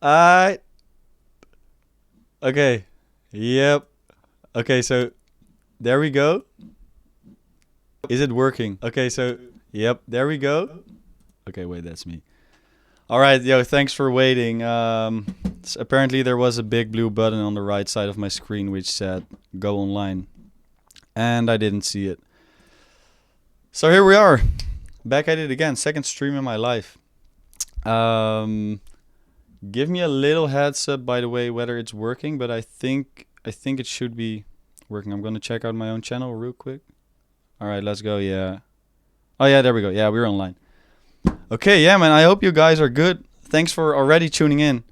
I Okay. Yep. Okay, so there we go. Is it working? Okay, so yep, there we go. Okay, wait, that's me. All right, yo, thanks for waiting. Apparently there was a big blue button on the right side of my screen which said go online, and I didn't see it. So here we are, back at it again. Second stream in my life. Um, Give me a little heads up, by the way, whether it's working, but I think it should be working. I'm gonna check out my own channel real quick. All right, let's go. Yeah. Oh yeah, there we go. Yeah, we're online. Okay, yeah, man. I hope you guys are good. Thanks for already tuning in.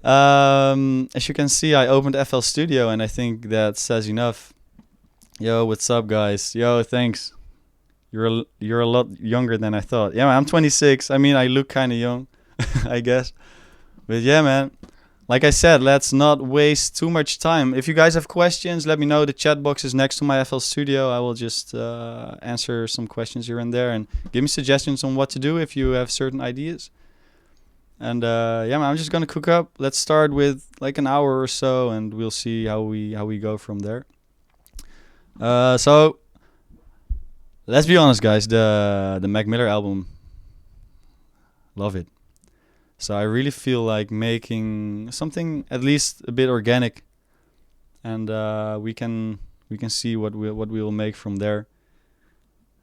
As you can see, I opened FL Studio, and I think that says enough. Yo, what's up, guys? Yo, thanks. You're a lot younger than I thought. Yeah, man, I'm 26. I mean, I look kind of young, I guess. But yeah, man. Like I said, let's not waste too much time. If you guys have questions, let me know. The chat box is next to my FL Studio. I will just answer some questions here and there, and give me suggestions on what to do if you have certain ideas. And yeah, man, I'm just gonna cook up. Let's start with like an hour or so, and we'll see how we go from there. So let's be honest, guys. The Mac Miller album, love it. So I really feel like making something at least a bit organic, and we can see what we will make from there.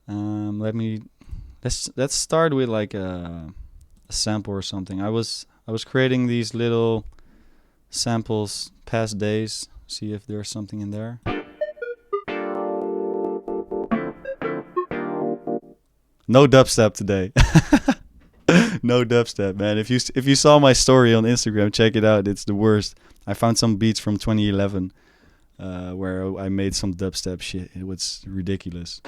Let's start with like a sample or something. I was creating these little samples past days. See if there's something in there. No dubstep today. No dubstep, man. If you saw my story on Instagram, check it out. It's the worst. I found some beats from 2011 where I made some dubstep shit. It was ridiculous.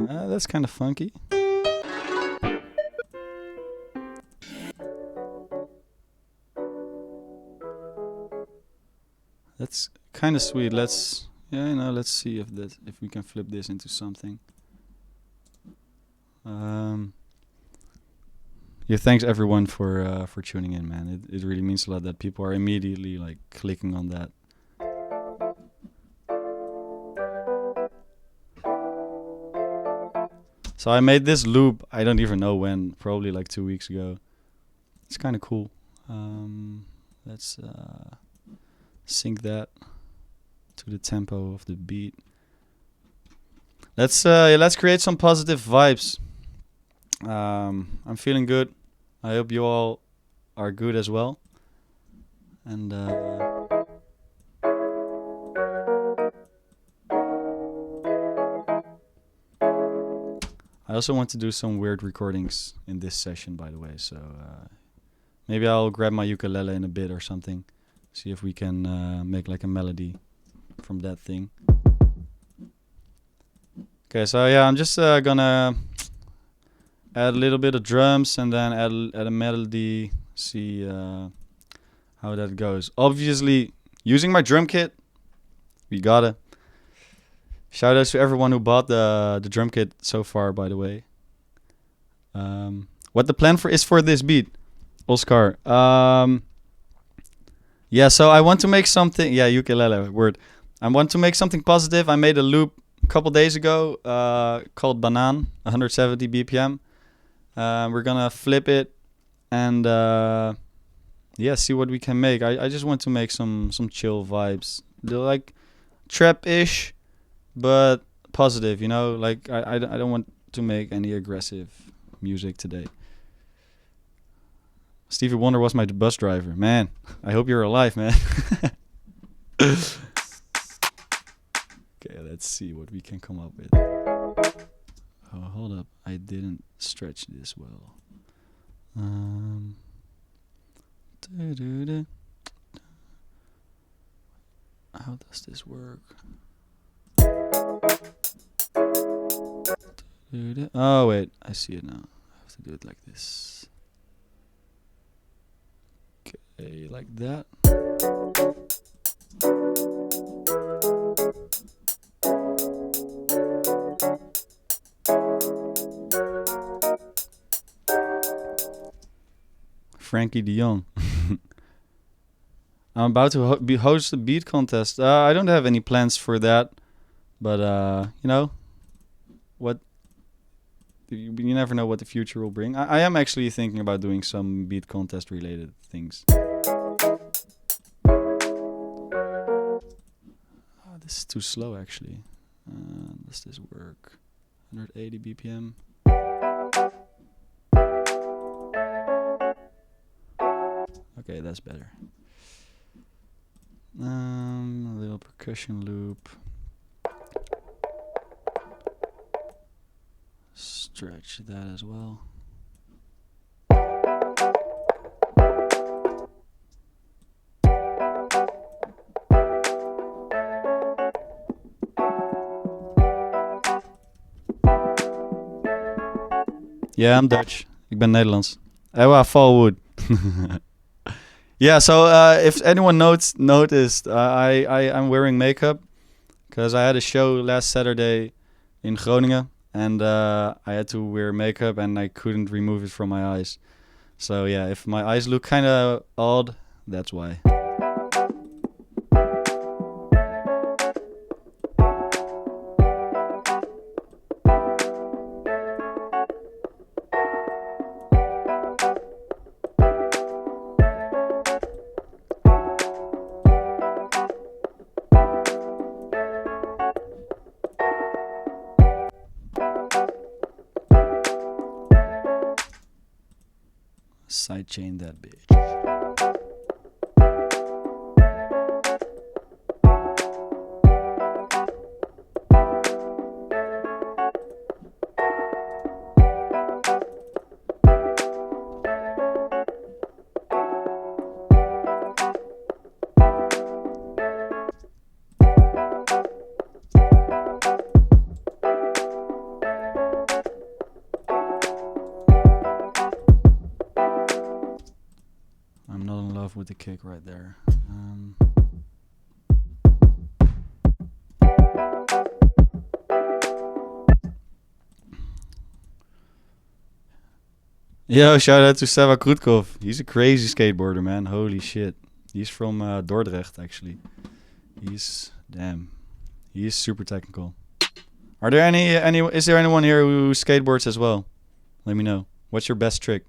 That's kind of funky. That's kind of sweet. Let's see if we can flip this into something. Yeah, thanks everyone for tuning in, man. It really means a lot that people are immediately like clicking on that. So I made this loop. I don't even know when. Probably like 2 weeks ago. It's kind of cool. Let's sync that to the tempo of the beat. Let's create some positive vibes. I'm feeling good. I hope you all are good as well. And I also want to do some weird recordings in this session, by the way. So maybe I'll grab my ukulele in a bit or something. See if we can make like a melody from that thing. Okay, so yeah, I'm just gonna add a little bit of drums and then add a melody. See how that goes. Obviously, using my drum kit, we gotta. Shout outs to everyone who bought the drum kit so far, by the way. What the plan is for this beat, Oscar. Yeah, so I want to make something. Yeah, ukulele word. I want to make something positive. I made a loop a couple days ago called Banaan, 170 BPM. We're gonna flip it and yeah, see what we can make. I just want to make some chill vibes. They're like trap-ish, but positive. You know, like I don't want to make any aggressive music today. Stevie Wonder was my bus driver. Man, I hope you're alive, man. Okay, let's see what we can come up with. Oh, hold up. I didn't stretch this well. How does this work? Oh, wait. I see it now. I have to do it like this. Okay, like that. Frankie de Jong. I'm about to host a beat contest. I don't have any plans for that, but you know, what you never know what the future will bring. I am actually thinking about doing some beat contest related things. Oh, this is too slow actually. Does this work? 180 BPM. Okay, that's better. A little percussion loop. Stretch that as well. Yeah, I'm Dutch. Ik ben Nederlands. Ewa, Valwood. Yeah, so if anyone noticed, I'm wearing makeup because I had a show last Saturday in Groningen, and I had to wear makeup and I couldn't remove it from my eyes. So yeah, if my eyes look kind of odd, that's why. Sidechain that bitch. I'm not in love with the kick right there. Yo, shout out to Sava Krutkov. He's a crazy skateboarder, man. Holy shit. He's from Dordrecht, actually. He's super technical. Are there is there anyone here who skateboards as well? Let me know. What's your best trick?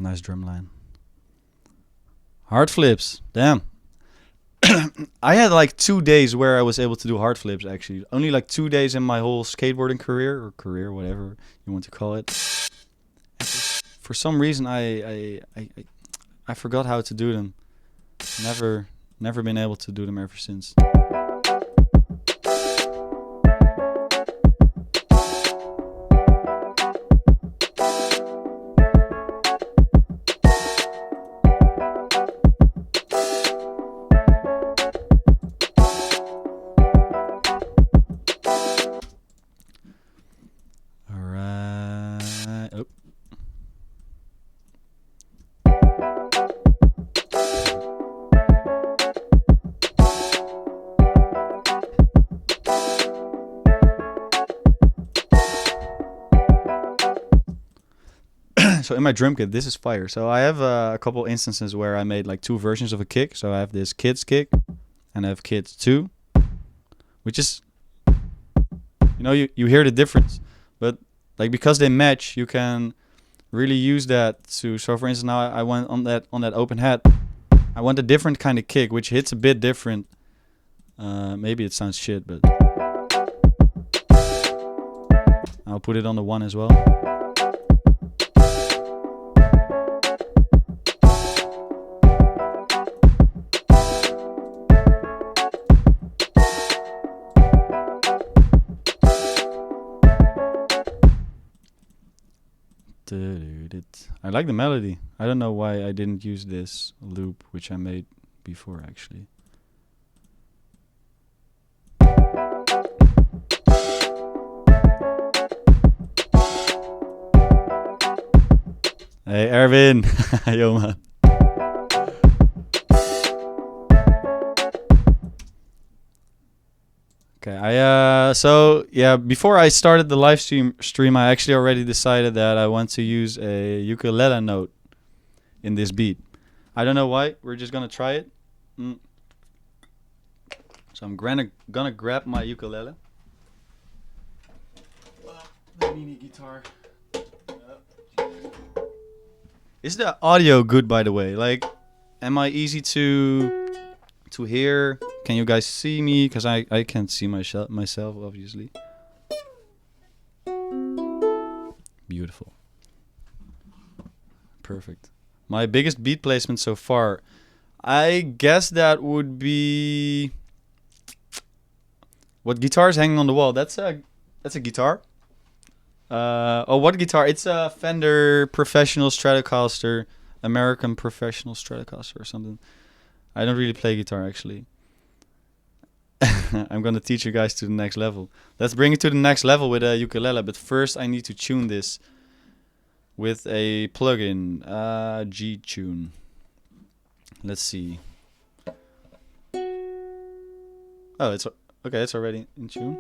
Nice drum line. Hard flips. Damn. I had like 2 days where I was able to do hard flips, actually. Only like 2 days in my whole skateboarding career, whatever you want to call it. And for some reason, I forgot how to do them. Never been able to do them ever since. So in my drum kit, this is fire. So I have a couple instances where I made like 2 versions of a kick. So I have this kids kick and I have kids 2, which is, you know, you hear the difference, but like because they match, you can really use that to. So for instance, now I went on that open hat. I want a different kind of kick, which hits a bit different. Maybe it sounds shit, but I'll put it on the 1 as well. I like the melody. I don't know why I didn't use this loop, which I made before, actually. Hey, Erwin. Yo, man. Okay, so yeah, before I started the live stream, I actually already decided that I want to use a ukulele note in this beat. I don't know why. We're just gonna try it. So I'm gonna grab my ukulele. The mini guitar. Is the audio good, by the way? Like, am I easy to hear? Can you guys see me? Because I can't see myself, obviously. Beautiful. Perfect. My biggest beat placement so far, I guess that would be... What guitar is hanging on the wall? That's a guitar. Oh, what guitar? It's a Fender Professional Stratocaster, American Professional Stratocaster or something. I don't really play guitar, actually. I'm gonna teach you guys to the next level. Let's bring it to the next level with a ukulele, but first I need to tune this with a plugin, G-Tune. Let's see. Oh, it's okay. It's already in tune.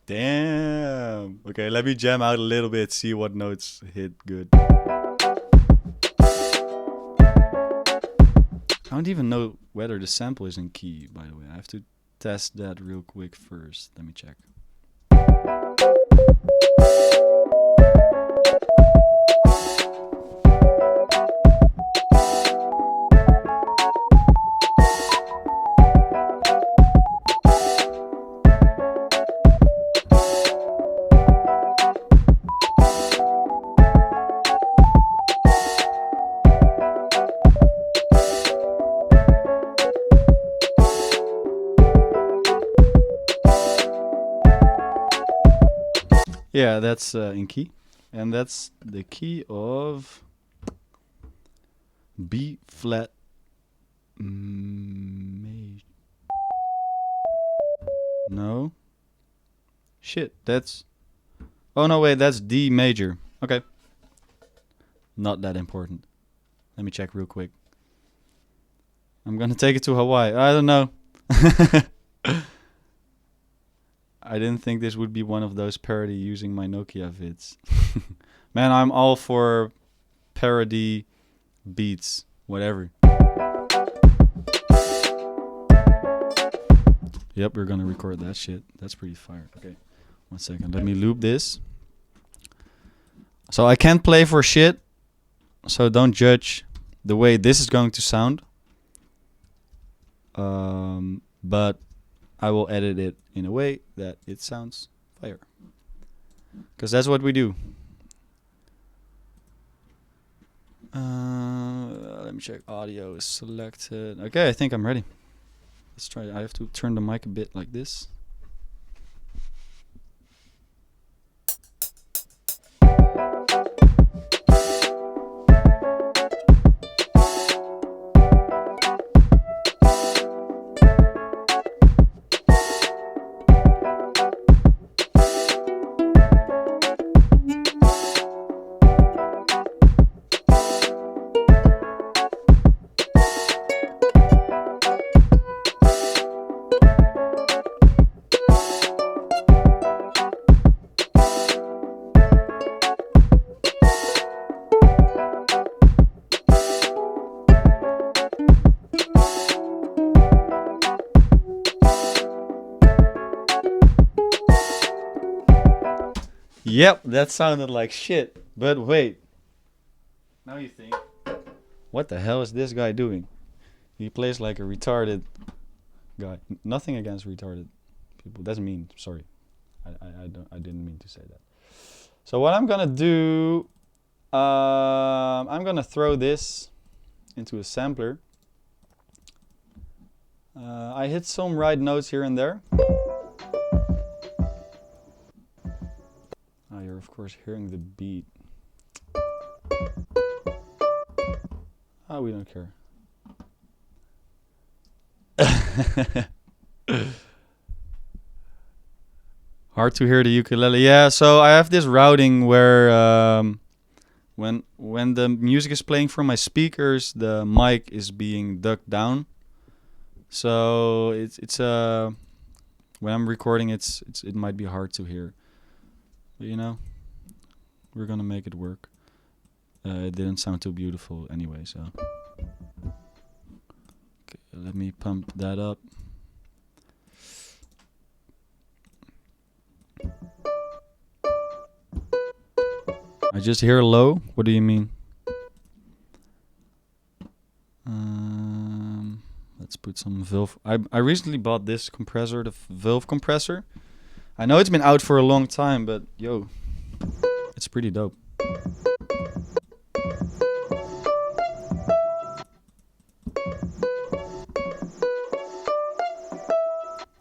Damn. Okay, let me jam out a little bit, see what notes hit good. I don't even know whether the sample is in key, by the way. I have to test that real quick first. Let me check. Yeah, that's in key. And that's the key of B flat major. No. Shit, that's... Oh, no, wait, that's D major. Okay. Not that important. Let me check real quick. I'm gonna take it to Hawaii. I don't know. I didn't think this would be one of those parody using my Nokia vids. Man, I'm all for parody beats, whatever. Yep, we're gonna record that shit. That's pretty fire. Okay, 1 second. Let me loop this. So I can't play for shit, so don't judge the way this is going to sound. But I will edit it in a way that it sounds fire. Because that's what we do. Let me check. Audio is selected. Okay, I think I'm ready. Let's try it. I have to turn the mic a bit like this. Yep, that sounded like shit. But wait. Now you think, what the hell is this guy doing? He plays like a retarded guy. Nothing against retarded people. That's mean. Sorry. I didn't mean to say that. So what I'm gonna do I'm gonna throw this into a sampler. I hit some right notes here and there. Oh, you're of course hearing the beat. Oh, we don't care. Hard to hear the ukulele. Yeah, so I have this routing where when the music is playing from my speakers, the mic is being ducked down. So it's when I'm recording, it might be hard to hear. But you know, we're gonna make it work. It didn't sound too beautiful anyway, so. Okay, let me pump that up. I just hear low. What do you mean? Let's put some Valve. I recently bought this compressor, the Valve compressor. I know it's been out for a long time, but yo, it's pretty dope.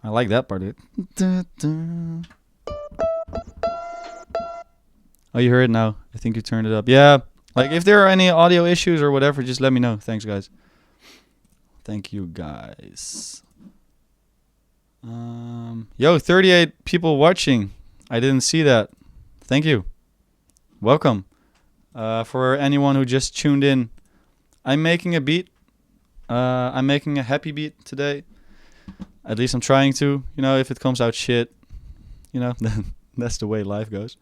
I like that part of it. Oh, you heard it now. I think you turned it up. Yeah, like if there are any audio issues or whatever, just let me know. Thanks, guys. Thank you, guys. Yo, 38 people watching. I didn't see that. Thank you. Welcome. For anyone who just tuned in, I'm making a beat. I'm making a happy beat today. At least I'm trying to. You know, if it comes out shit, you know, that's the way life goes.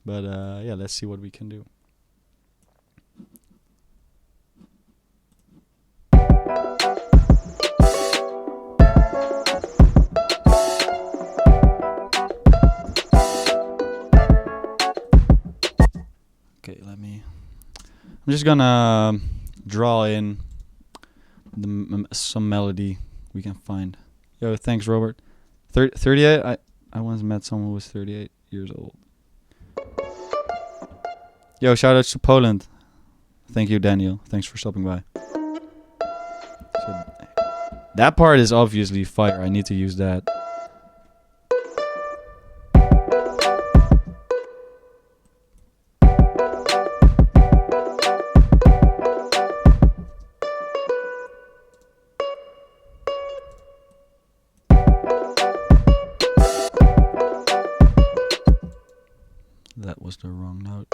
But yeah, let's see what we can do. Okay, I'm just gonna draw in some melody we can find. Yo, thanks, Robert. 38? I once met someone who was 38 years old. Yo, shout outs to Poland. Thank you, Daniel. Thanks for stopping by. So, that part is obviously fire. I need to use that. That was the wrong note.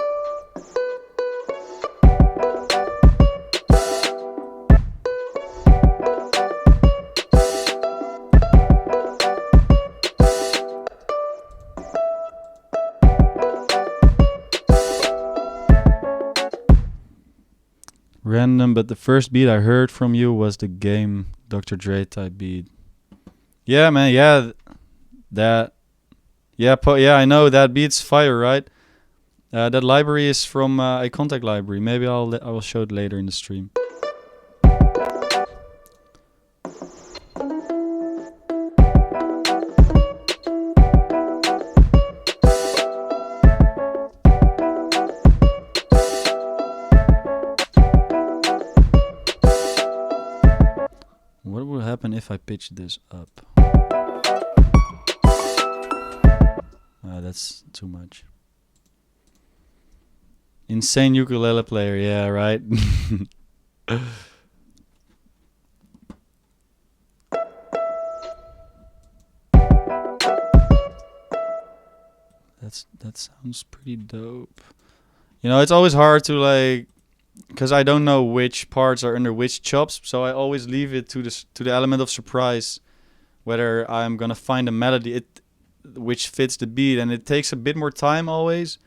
Random, but the first beat I heard from you was the game Dr. Dre type beat. Yeah, man, yeah. Yeah, I know that beat's fire, right? That library is from a contact library. Maybe I will show it later in the stream. What will happen if I pitch this up? That's too much. Insane ukulele player, yeah, right? That sounds pretty dope. You know, it's always hard to like, because I don't know which parts are under which chops, so I always leave it to the element of surprise, whether I'm gonna find a melody which fits the beat, and it takes a bit more time always.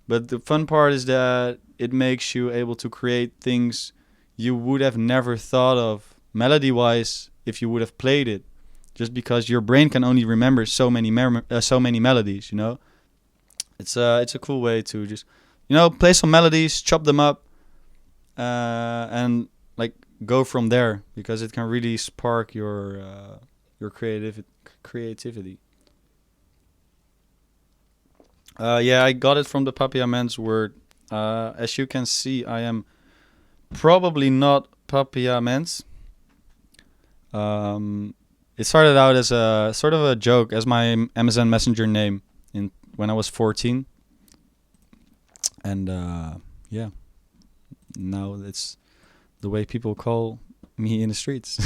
But the fun part is that it makes you able to create things you would have never thought of melody-wise if you would have played it, just because your brain can only remember so many melodies. You know, it's a cool way to just, you know, play some melodies, chop them up, and like go from there, because it can really spark your creativity. Yeah, I got it from the Papiaments word. As you can see, I am probably not Papia Mens. It started out as a sort of a joke, as my Amazon Messenger name when I was 14. And yeah, now it's the way people call me in the streets.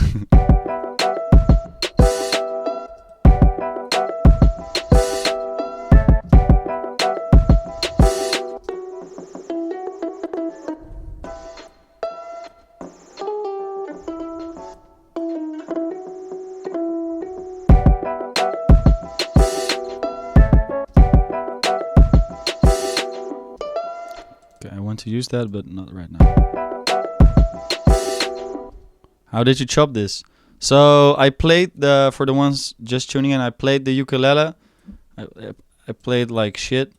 Okay, I want to use that, but not right now. How did you chop this? So I played for the ones just tuning in, I played the ukulele. I played like shit.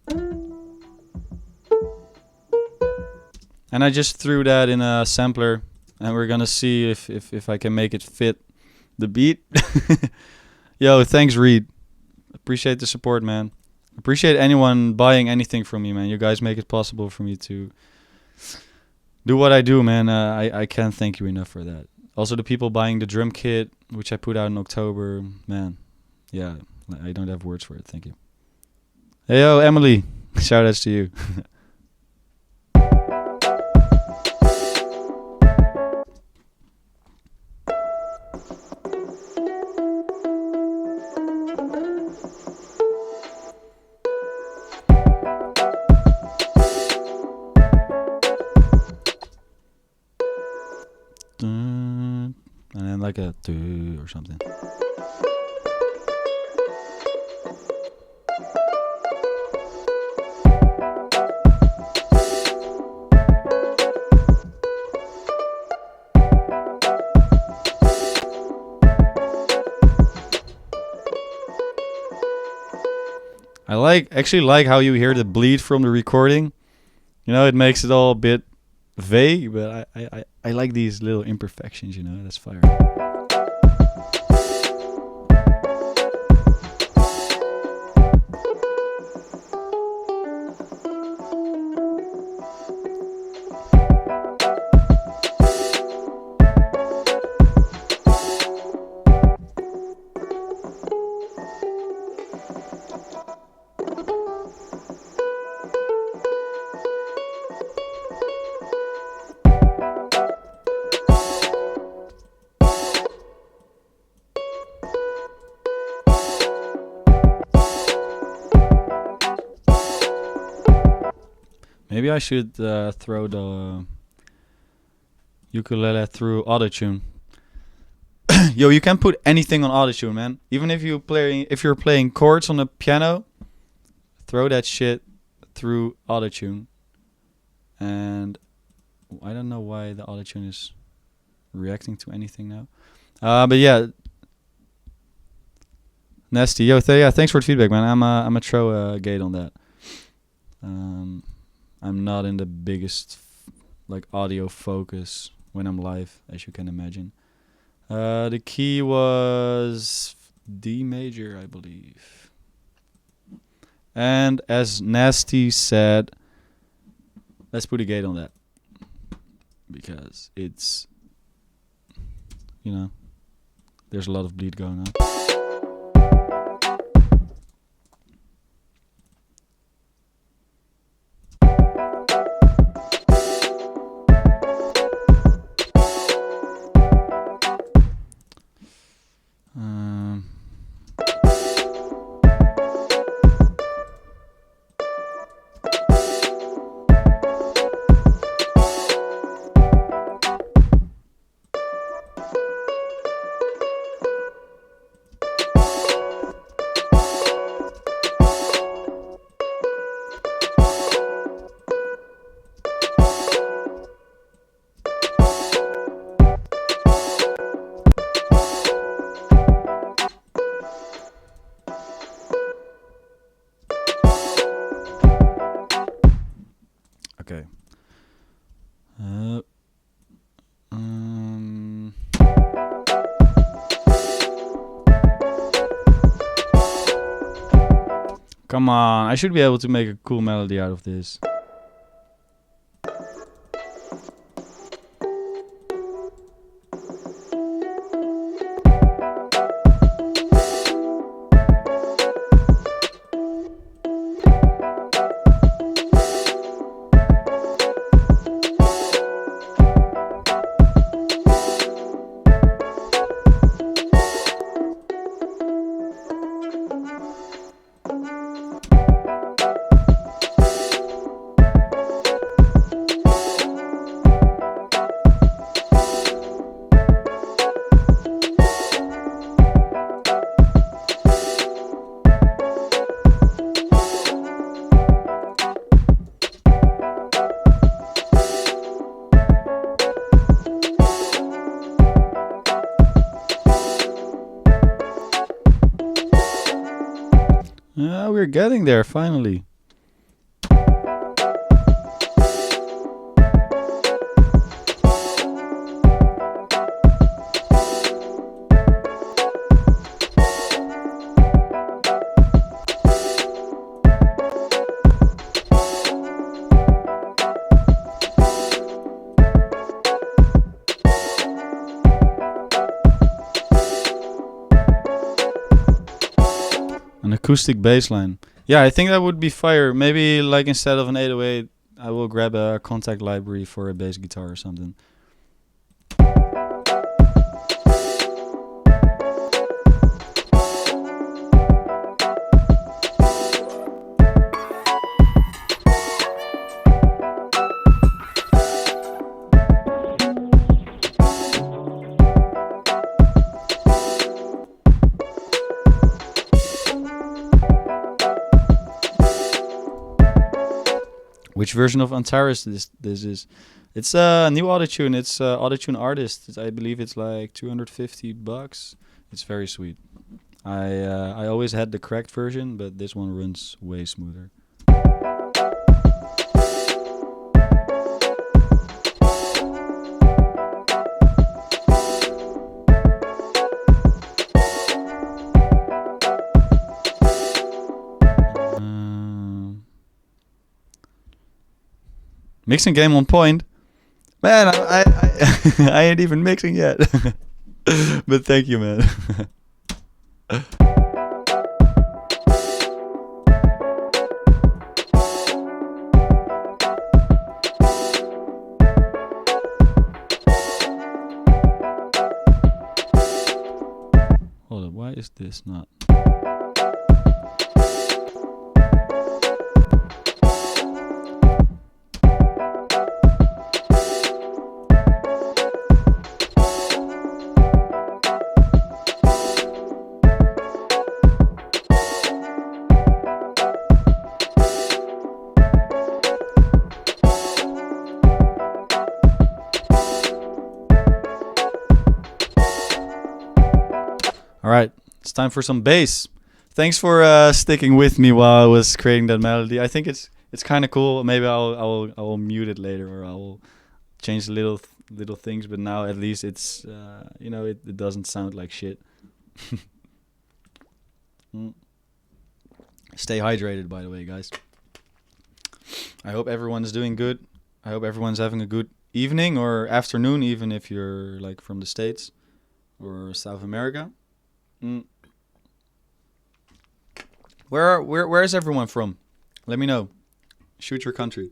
And I just threw that in a sampler, and we're gonna see if I can make it fit the beat. Yo, thanks Reed. Appreciate the support, man. Appreciate anyone buying anything from me, man. You guys make it possible for me to do what I do, man. I can't thank you enough for that. Also, the people buying the drum kit, which I put out in October, man. Yeah, I don't have words for it. Thank you. Hey, yo, Emily. Shout outs to you. And then like a do or something. I actually like how you hear the bleed from the recording. You know, it makes it all a bit vague, but I like these little imperfections, you know. That's fire. Maybe I should throw the ukulele through autotune. Yo, you can put anything on autotune, man. Even if you're playing chords on the piano, throw that shit through autotune. And I don't know why the autotune is reacting to anything now. But yeah, nasty. Yo, yeah, thanks for the feedback, man. I'm a throw a gate on that. I'm not in the biggest like audio focus when I'm live, as you can imagine. The key was D major, I believe. And as Nasty said, let's put a gate on that. Because it's, you know, there's a lot of bleed going on. Okay. Come on, I should be able to make a cool melody out of this. We're getting there finally. An acoustic bassline. Yeah, I think that would be fire. Maybe like instead of an 808, I will grab a contact library for a bass guitar or something. Which version of Antares this is? It's a new autotune. It's autotune artist. I believe it's like $250. It's very sweet. I always had the cracked version, but this one runs way smoother. Mixing game on point. Man, I I ain't even mixing yet. But thank you, man. Hold up, why is this not? Alright, it's time for some bass. Thanks for sticking with me while I was creating that melody. I think it's kind of cool. Maybe I will mute it later, or I will change the little things. But now at least it's it doesn't sound like shit. Stay hydrated, by the way, guys. I hope everyone's doing good. I hope everyone's having a good evening or afternoon, even if you're like from the States or South America. Where is everyone from? Let me know. Shoot your country.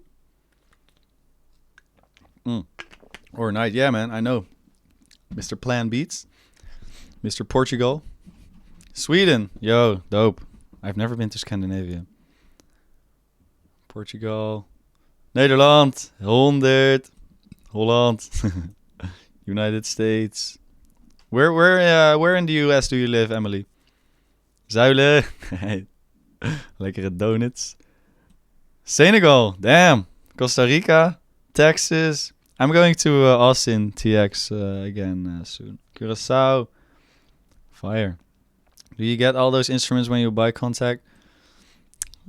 Or night, yeah, man. I know. Mr. Plan Beats, Mr. Portugal, Sweden. Yo, dope. I've never been to Scandinavia. Portugal, Nederland, 100, Holland, United States. Where in the US do you live, Emily? Zuilen. Lekkere donuts. Senegal. Damn. Costa Rica. Texas. I'm going to Austin, TX again soon. Curaçao. Fire. Do you get all those instruments when you buy Contact?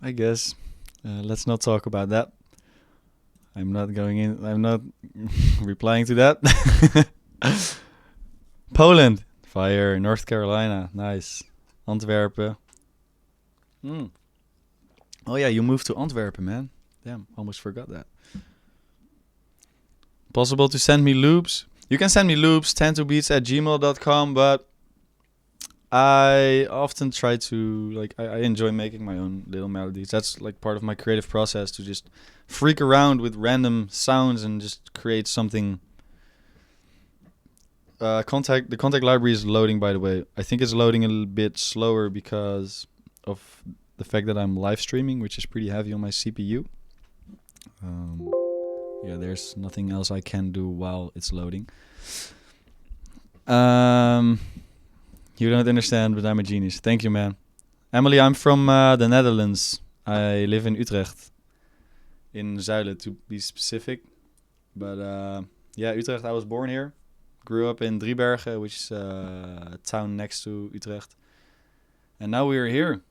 I guess. Let's not talk about that. I'm not replying to that. Poland. Fire. North Carolina. Nice. Antwerpen. Oh yeah, you moved to Antwerpen, man. Damn, almost forgot that. Possible to send me loops? You can send me loops, tantubeats@gmail.com, but I often try to, I enjoy making my own little melodies. That's like part of my creative process, to just freak around with random sounds and just create something. The contact library is loading, by the way. I think it's loading a little bit slower because of the fact that I'm live streaming, which is pretty heavy on my CPU. Yeah, there's nothing else I can do while it's loading. You don't understand, but I'm a genius. Thank you, man. Emily, I'm from the Netherlands. I live in Utrecht. In Zuilen, to be specific. But yeah, Utrecht, I was born here. Grew up in Driebergen, which is a town next to Utrecht. And now we're here.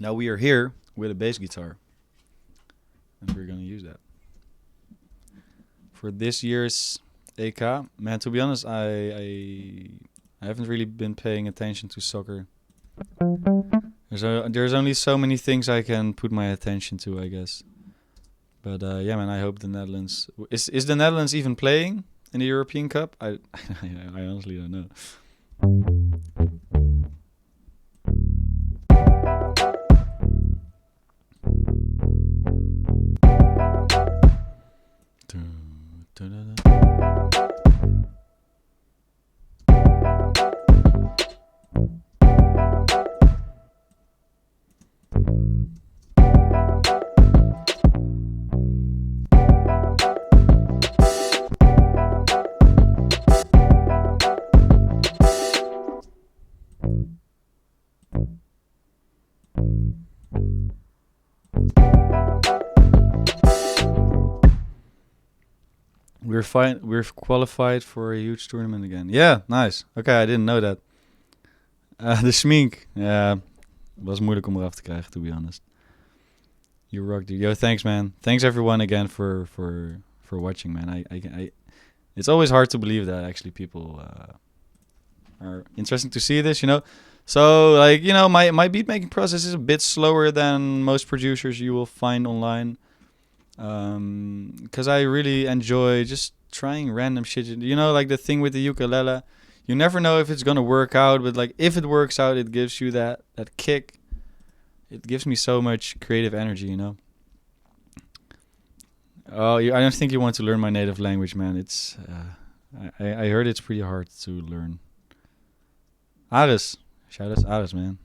Now we are here with a bass guitar, and we're gonna use that for this year's EK. Man, to be honest, I haven't really been paying attention to soccer. There's only so many things I can put my attention to, I guess. But yeah, man, I hope the Netherlands is the Netherlands even playing in the European Cup? I honestly don't know. We're fine. We're qualified for a huge tournament again. Yeah, nice. Okay, I didn't know that. De schmink. Ja, was moeilijk om eraf te krijgen, to be honest. You rock, dude. Yo, thanks, man. Thanks everyone again for watching, man. I it's always hard to believe that actually people are interesting to see this, you know. So like, you know, my beat making process is a bit slower than most producers you will find online. Because I really enjoy just trying random shit. You know, like the thing with the ukulele. You never know if it's gonna work out, but like if it works out, it gives you that kick. It gives me so much creative energy, you know. Oh, I don't think you want to learn my native language, man. It's I heard it's pretty hard to learn. Aris, shout out to Aris, man.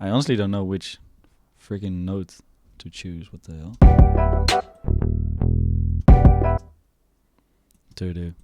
I honestly don't know which freaking note to choose. What the hell? To-do.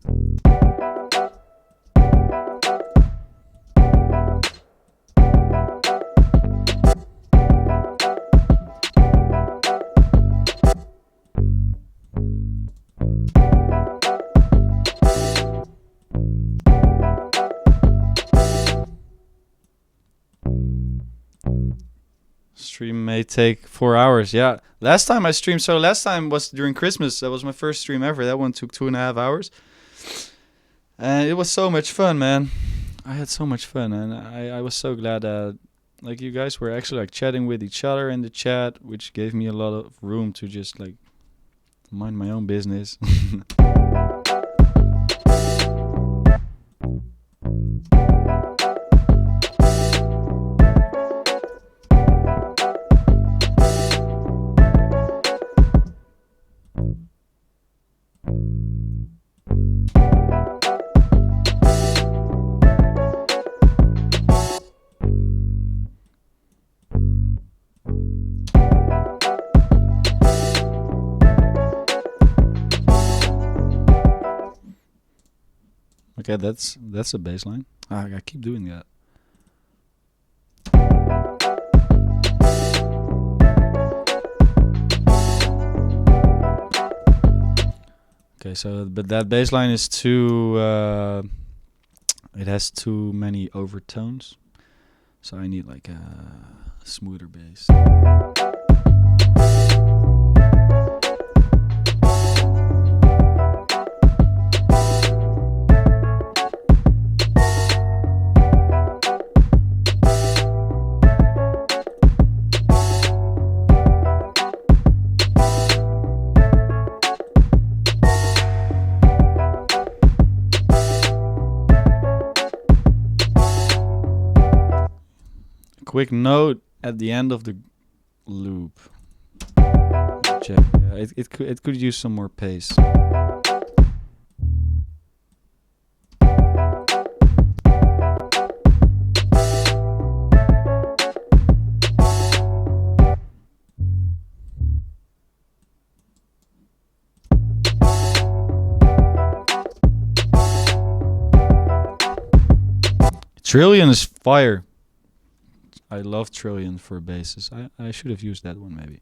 Stream may take 4 hours. Yeah, last time I streamed. So last time was during Christmas. That was my first stream ever. That one took 2.5 hours, and it was so much fun, man. I had so much fun, and I was so glad that like you guys were actually like chatting with each other in the chat, which gave me a lot of room to just like mind my own business. Okay, that's a baseline. I keep doing that. Okay, so but that baseline is too. It has too many overtones, so I need like a smoother bass. Quick note at the end of the loop. Check. Yeah, it could use some more pace. Trillion is fire. I love Trillion for basses. I should have used that one maybe.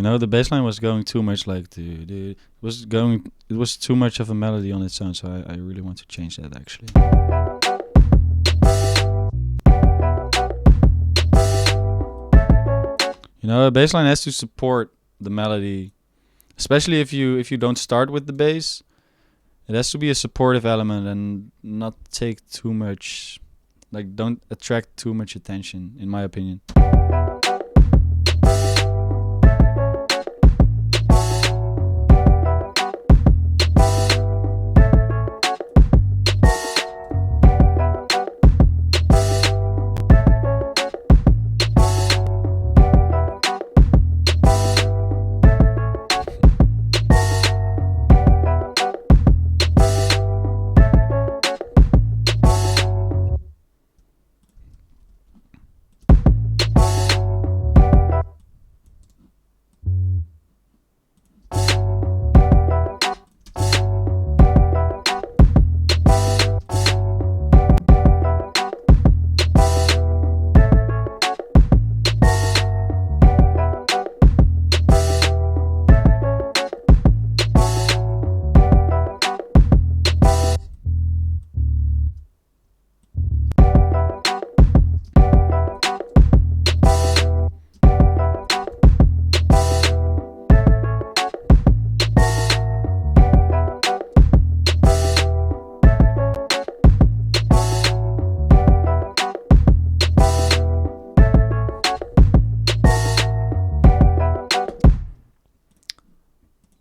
know, the bass line was going too much like it was too much of a melody on its own, so I really want to change that actually. You know, a bass line has to support the melody, especially if you don't start with the bass. It has to be a supportive element and not take too much, like don't attract too much attention, in my opinion.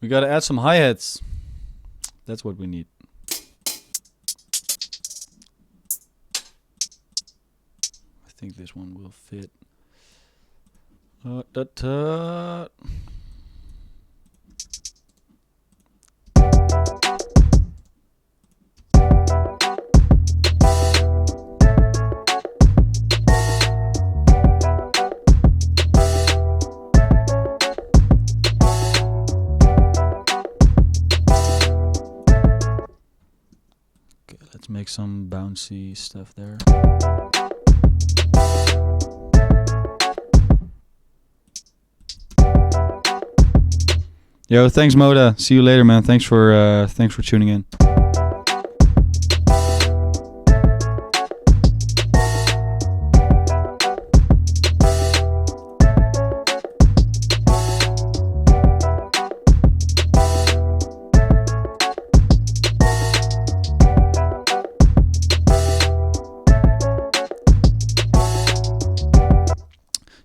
We gotta add some hi-hats. That's what we need. I think this one will fit. Let's make some bouncy stuff there. Yo, thanks Moda. See you later, man. Thanks for tuning in.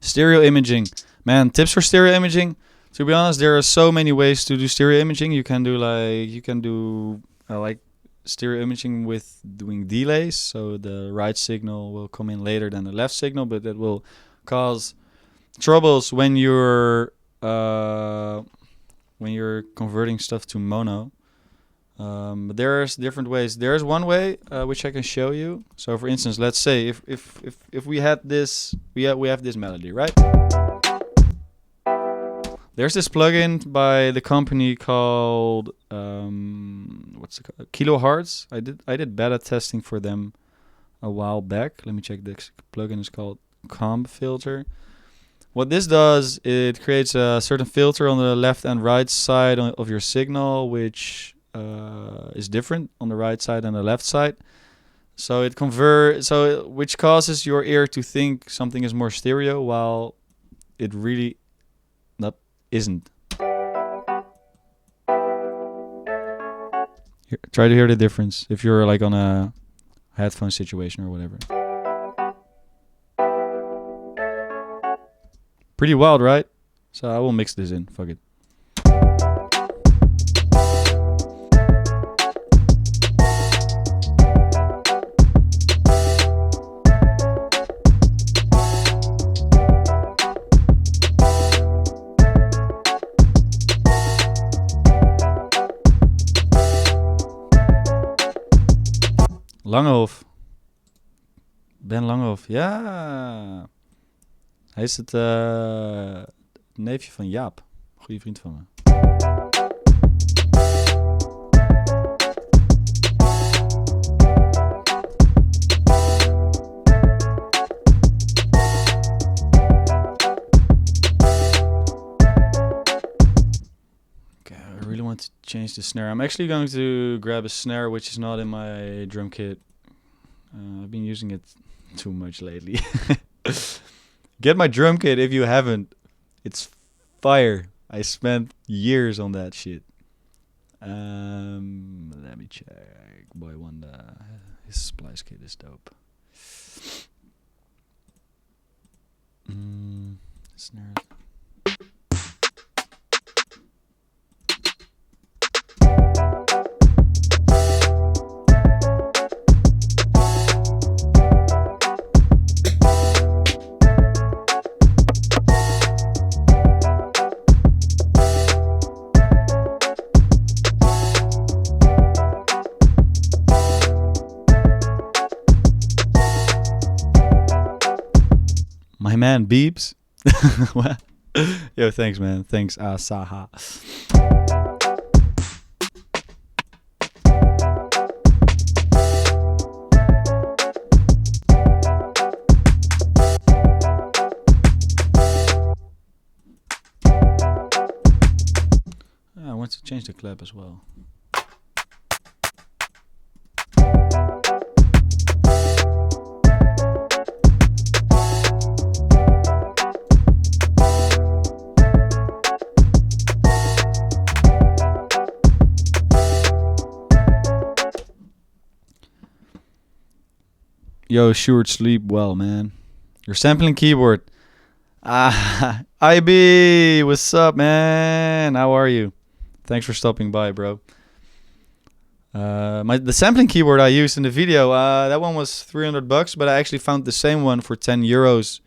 Stereo imaging, man. Tips for stereo imaging. To be honest, there are so many ways to do stereo imaging. You can do like stereo imaging with doing delays. So the right signal will come in later than the left signal, but that will cause troubles when you're converting stuff to mono. But there's different ways. There's one way which I can show you. So for instance, let's say if we had this, we have this melody, right? There's this plugin by the company called what's it called? Kilohertz. I did beta testing for them a while back. Let me check. This plugin is called Comb Filter. What this does, it creates a certain filter on the left and right side of your signal, which is different on the right side and the left side. So which causes your ear to think something is more stereo while it really isn't. Here, try to hear the difference if you're like on a headphone situation or whatever. Pretty wild, right? So I will mix this in. Fuck it. Langehoff. Ben Langehoff, ja. Hij is het neefje van Jaap. Goeie vriend van me. I really want to change the snare. I'm actually going to grab a snare which is not in my drum kit. I've been using it too much lately. Get my drum kit if you haven't. It's fire. I spent years on that shit. Let me check. Boy Wonder. His splice kit is dope. Snare. My man Beeps. Yo, thanks, man. Thanks, Saha. I want to change the clap as well. Yo, Sjoerd, sleep well, man. Your sampling keyboard. IB, what's up, man? How are you? Thanks for stopping by, bro. The sampling keyboard I used in the video, that one was $300, but I actually found the same one for €10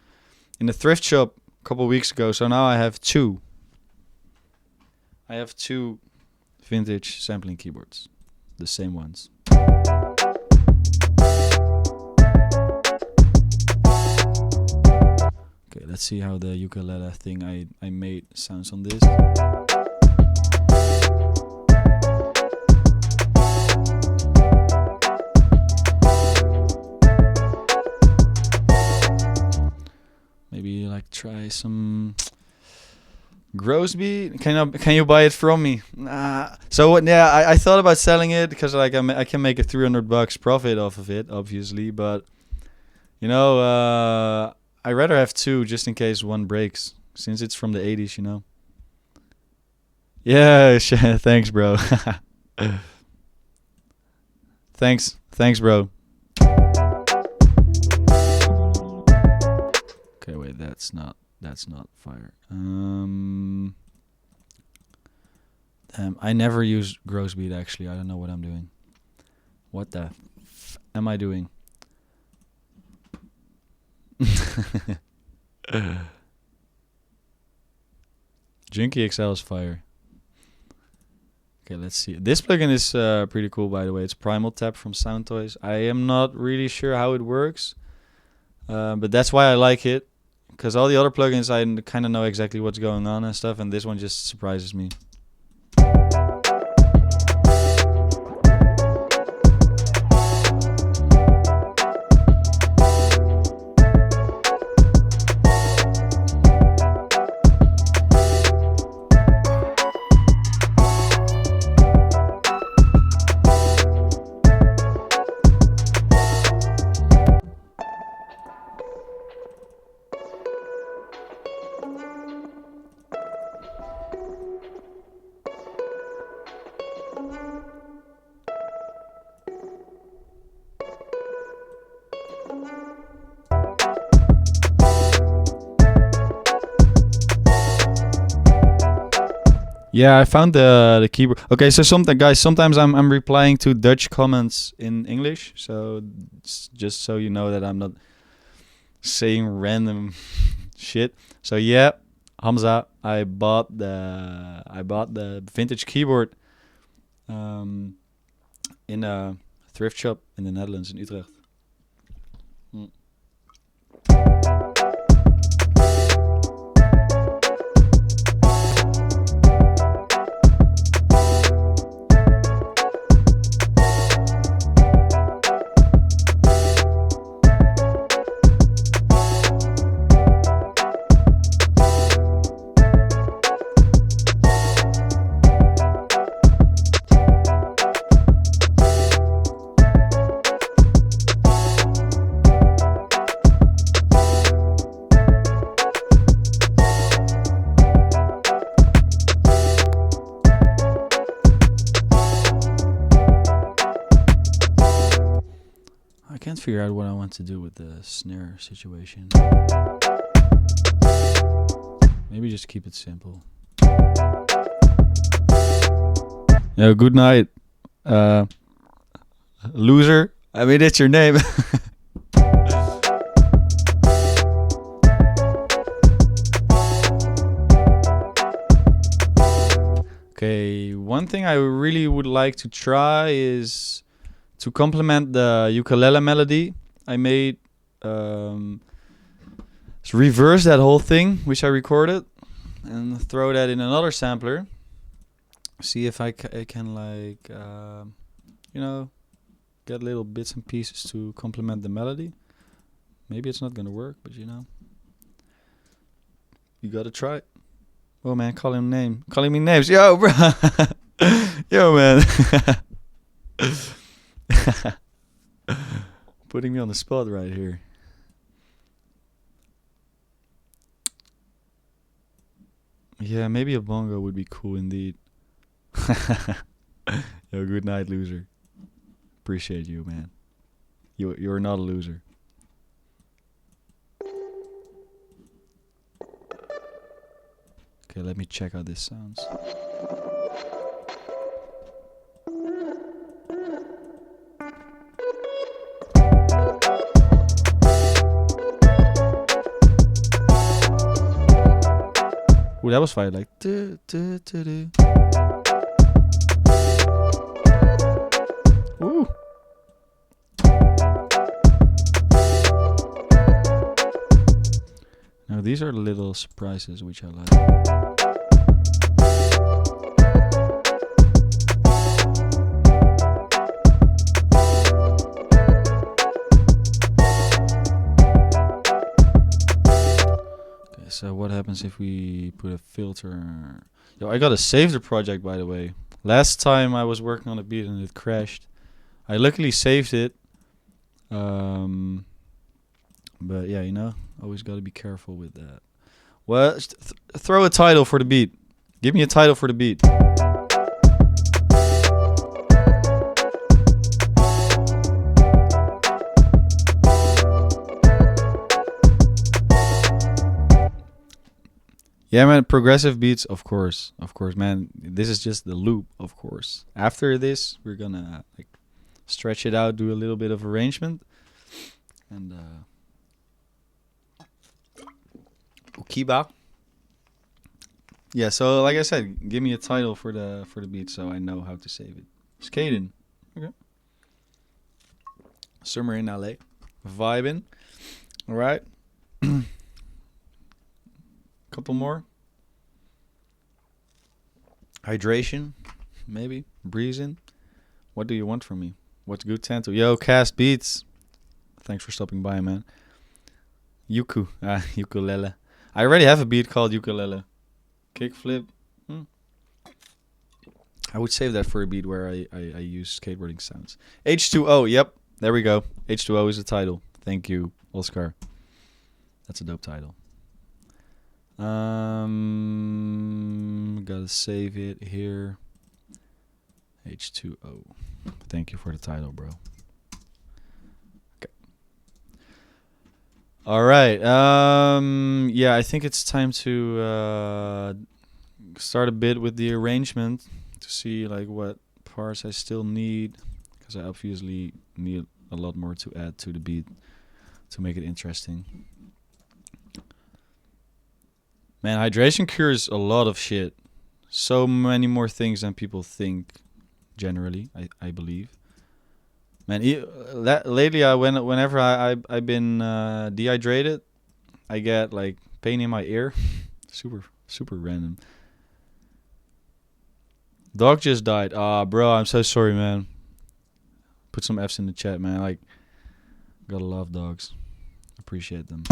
in a thrift shop a couple weeks ago. So now I have two. I have two vintage sampling keyboards, the same ones. Okay, let's see how the ukulele thing I made sounds on this. Maybe like try some Grosby. Can you buy it from me? So what? Yeah, I thought about selling it because like I can make a $300 profit off of it, obviously. But you know, I'd rather have two just in case one breaks, since it's from the 80s, you know. Yeah, thanks, bro. Thanks, bro. Okay, wait, that's not fire. I never use Grosbeat actually. I don't know what I'm doing. What the am I doing? Jinky XL is fire. Okay, let's see. This plugin is pretty cool, by the way. It's Primal Tap from Soundtoys. I am not really sure how it works, but that's why I like it. Because all the other plugins, I kind of know exactly what's going on and stuff, and this one just surprises me. Yeah, I found the keyboard. Okay, so sometimes I'm replying to Dutch comments in English, so just so you know that I'm not saying random shit. So yeah, Hamza, I bought the vintage keyboard in a thrift shop in the Netherlands, in Utrecht. can't figure out what I want to do with the snare situation. Maybe just keep it simple. Yo, good night, loser. I mean, it's your name. Okay, one thing I really would like to try is to complement the ukulele melody I made. Reverse that whole thing, which I recorded, and throw that in another sampler. See if I can like, you know, get little bits and pieces to complement the melody. Maybe it's not gonna work, but you know, you gotta try it. Oh man, calling me names. Yo, bro. Yo, man. Putting me on the spot right here. Yeah, maybe a bongo would be cool indeed. Yo, good night, loser. Appreciate you, man. You're not a loser. Okay, let me check how this sounds. Ooh, that was fire, like do, do, do, do. Ooh. Now these are the little surprises which I like. So what happens if we put a filter? Yo, I gotta save the project, by the way. Last time I was working on a beat and it crashed. I luckily saved it. But yeah, you know, always gotta be careful with that. Well, throw a title for the beat. Give me a title for the beat. Yeah, man, progressive beats, of course, man. This is just the loop, of course. After this, we're gonna like stretch it out, do a little bit of arrangement, and Ukiba. Yeah, so like I said, give me a title for the beat so I know how to save it. Skating, okay. Summer in LA, vibing. All right. Couple more. Hydration, maybe. Breezing. What do you want from me? What's good, Tantu? Yo, Cast Beats. Thanks for stopping by, man. Ukulele. I already have a beat called Ukulele. Kickflip. I would save that for a beat where I use skateboarding sounds. H2O. Yep, there we go. H2O is the title. Thank you, Oscar. That's a dope title. Gotta save it here. H2O. Thank you for the title, bro. Okay. All right. Yeah, I think it's time to start a bit with the arrangement to see like what parts I still need, because I obviously need a lot more to add to the beat to make it interesting. Man, hydration cures a lot of shit. So many more things than people think, generally, I believe. Man, lately, whenever I've been dehydrated, I get like pain in my ear. Super random. Dog just died. Bro, I'm so sorry, man. Put some F's in the chat, man. Like, gotta love dogs. Appreciate them.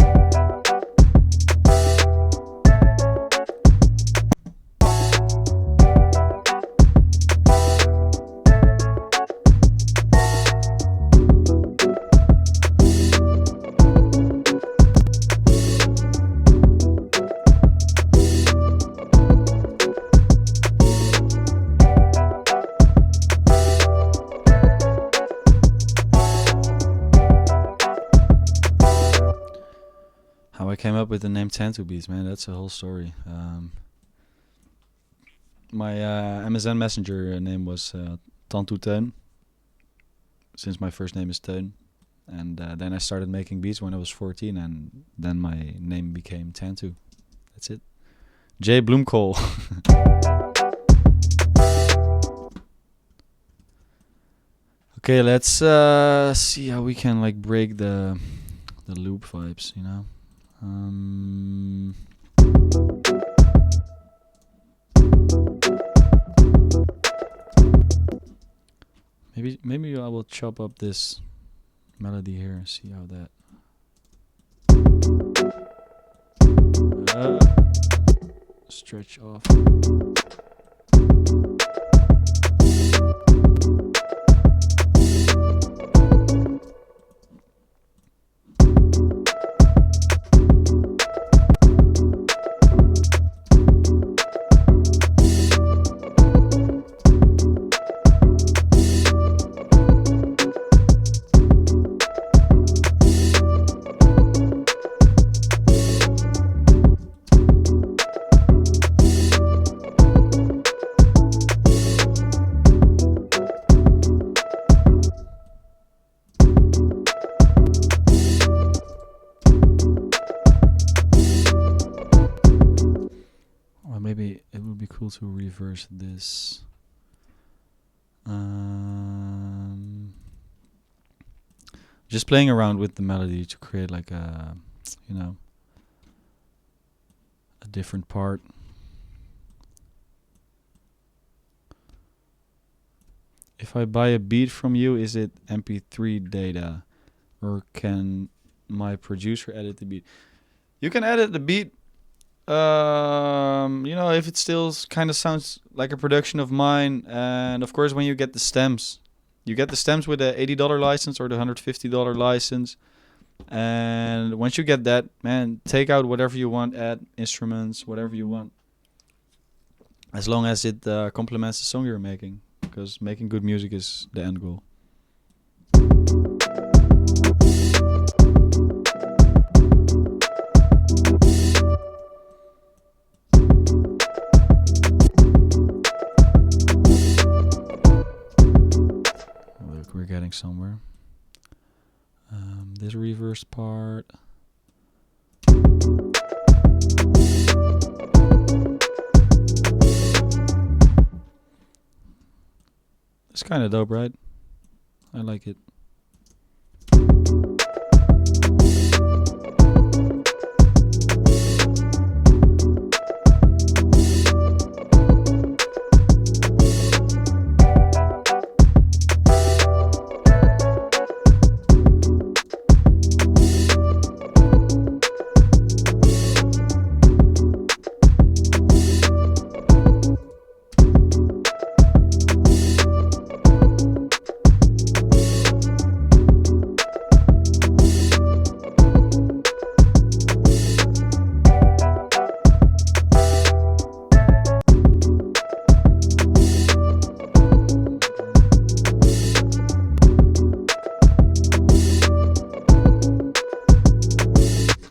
came up with the name Tantu Beats, man. That's a whole story. My MSN Messenger name was Tantu Teun, since my first name is Teun. And then I started making beats when I was 14, and then my name became Tantu. That's it. Jay Bloemkool. Okay, let's see how we can like break the loop vibes, you know. Maybe I will chop up this melody here and see how that. Stretch off. Maybe it would be cool to reverse this. Just playing around with the melody to create like a, you know, a different part. If I buy a beat from you, is it MP3 data, or can my producer edit the beat? You can edit the beat. You know, if it still kind of sounds like a production of mine, and of course when you get the stems with the $80 license or the $150 license, and once you get that, man, take out whatever you want, add instruments, whatever you want, as long as it complements the song you're making, because making good music is the end goal. We're getting somewhere. This reverse part. It's kind of dope, right? I like it.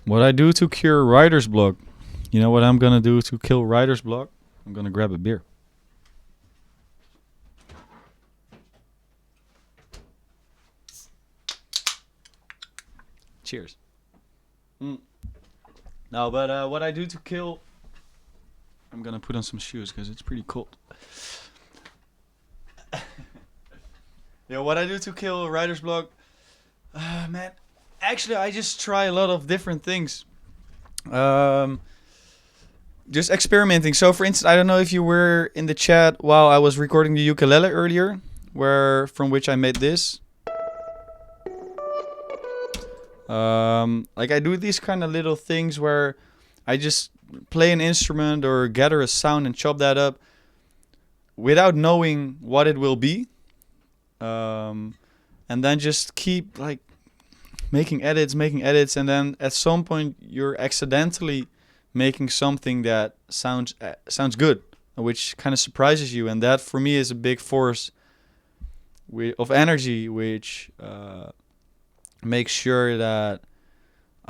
What I do to cure writer's block. You know what I'm gonna do to kill writer's block? I'm gonna grab a beer. Cheers. No, but what I do to kill... I'm gonna put on some shoes because it's pretty cold. Yeah, what I do to kill writer's block... man, actually I just try a lot of different things. Just experimenting. So for instance, I don't know if you were in the chat while I was recording the ukulele earlier, from which I made this. Like I do these kind of little things where I just play an instrument or gather a sound and chop that up without knowing what it will be. And then just keep like making edits, and then at some point you're accidentally making something that sounds good, which kind of surprises you, and that for me is a big force of energy, which makes sure that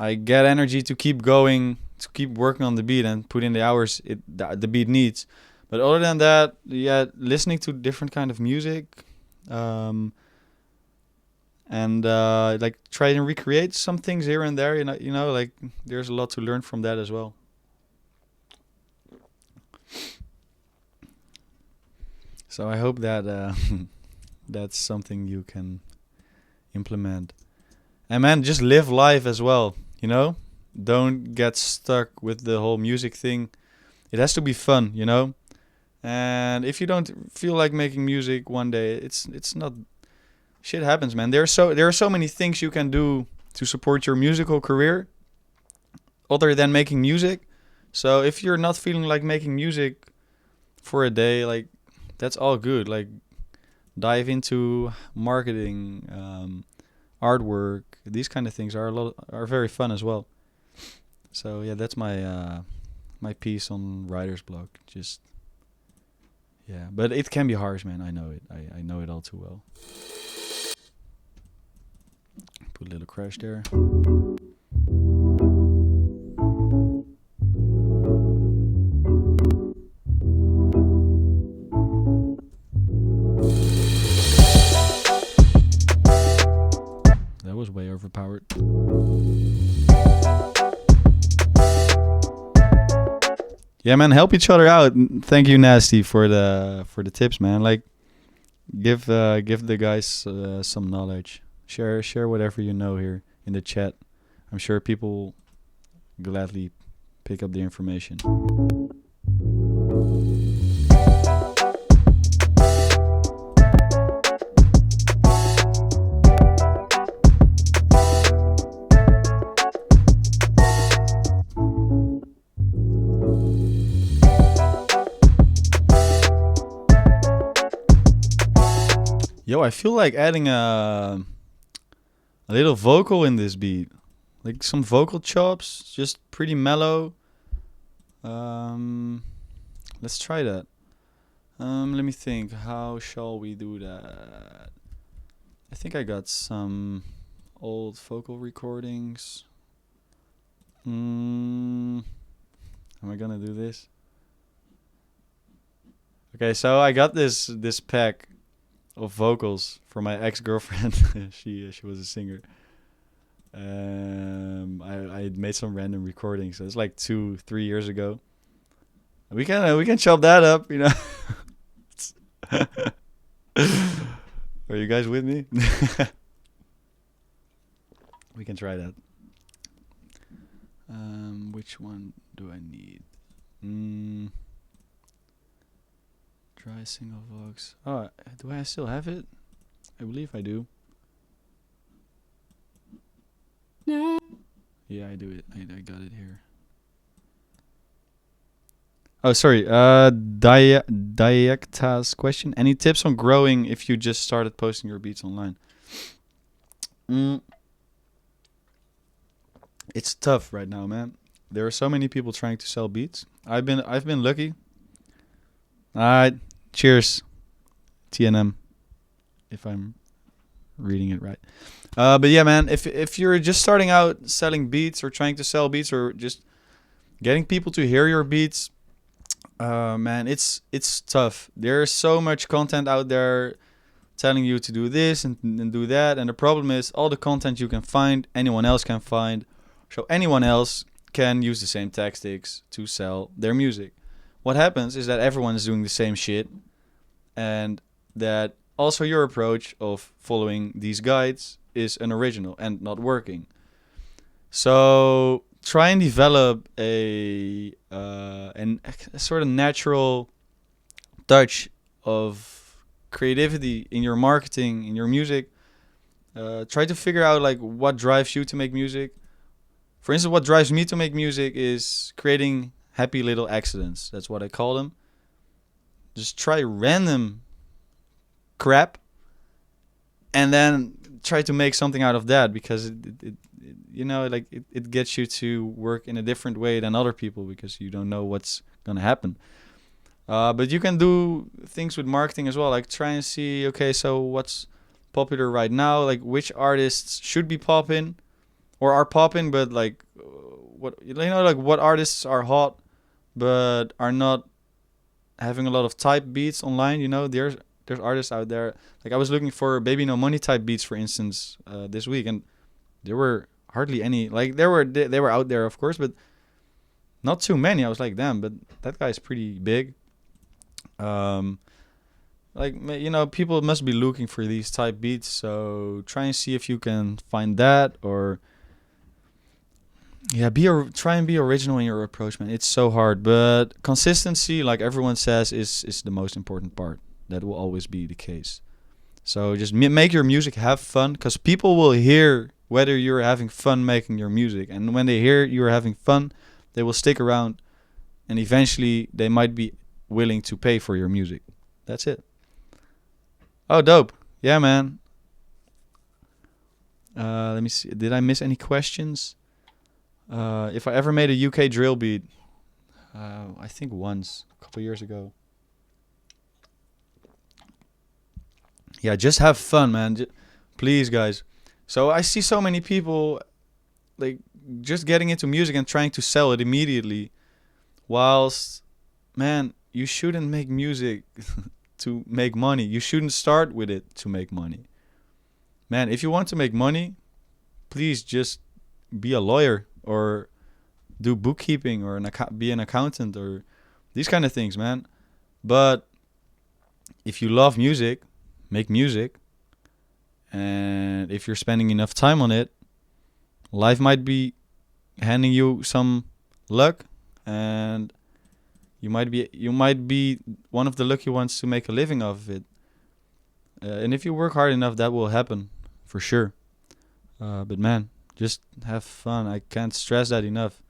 I get energy to keep going, to keep working on the beat and put in the hours the beat needs. But other than that, yeah, listening to different kind of music, and like try and recreate some things here and there. You know, like there's a lot to learn from that as well. So I hope that that's something you can implement. And man, just live life as well. You know, don't get stuck with the whole music thing. It has to be fun, you know. And if you don't feel like making music one day, it's not. Shit happens, man. There are so many things you can do to support your musical career, other than making music. So if you're not feeling like making music for a day, like that's all good. Like dive into marketing, artwork. These kind of things are very fun as well. So yeah, that's my my piece on writer's block. Just yeah, but it can be harsh, man. I know it. I know it all too well. Put a little crash there. That was way overpowered. Yeah, man, help each other out. Thank you, Nasty, for the tips, man. Like, give the guys some knowledge. Share whatever you know here in the chat. I'm sure people gladly pick up the information. Yo, I feel like adding a little vocal in this beat. Like some vocal chops, just pretty mellow. Let's try that. Let me think. How shall we do that? I think I got some old vocal recordings. Am I gonna do this? Okay, so I got this pack of vocals for my ex-girlfriend. she was a singer. I made some random recordings. So it's like 2-3 years ago. We can chop that up, you know. Are you guys with me? We can try that. Which one do I need? Try single vox. Oh, do I still have it? I believe I do. Yeah, I do it. I got it here. Oh, sorry. Diacta's question. Any tips on growing if you just started posting your beats online? It's tough right now, man. There are so many people trying to sell beats. I've been lucky. Alright. Cheers. TNM. If I'm reading it right. But yeah, man, if you're just starting out selling beats or trying to sell beats or just getting people to hear your beats, man, it's tough. There's so much content out there telling you to do this and do that, and the problem is all the content you can find, anyone else can find. So anyone else can use the same tactics to sell their music. What happens is that everyone is doing the same shit, and that also your approach of following these guides is unoriginal and not working. So try and develop a sort of natural touch of creativity in your marketing, in your music. Try to figure out like what drives you to make music. For instance, what drives me to make music is creating happy little accidents. That's what I call them. Just try random crap and then try to make something out of that, because it you know, like it gets you to work in a different way than other people because you don't know what's gonna happen. But you can do things with marketing as well, like try and see, okay, so what's popular right now, like which artists should be popping, or are popping, but like what like what artists are hot but are not having a lot of type beats online. There's artists out there. Like I was looking for Baby No Money type beats, for instance, this week, and there were hardly any. Like they were out there, of course, but not too many. I was like, damn, but that guy's pretty big. Like people must be looking for these type beats, so try and see if you can find that, or try and be original in your approach, man. It's so hard, but consistency, like everyone says, is the most important part. That will always be the case. So just make your music, have fun, because people will hear whether you're having fun making your music, and when they hear you're having fun, they will stick around, and eventually they might be willing to pay for your music. That's it. Oh, dope. Yeah, man. Let me see. Did I miss any questions? If I ever made a UK drill beat, I think once, a couple years ago. Yeah, just have fun, man. Please, guys. So I see so many people like just getting into music and trying to sell it immediately, whilst, man, you shouldn't make music to make money. You shouldn't start with it to make money. Man, if you want to make money, please just be a lawyer or do bookkeeping or be an accountant or these kind of things, man. But if you love music, make music. And if you're spending enough time on it, life might be handing you some luck, and you might be one of the lucky ones to make a living off of it. And if you work hard enough, that will happen for sure. But man, just have fun. I can't stress that enough.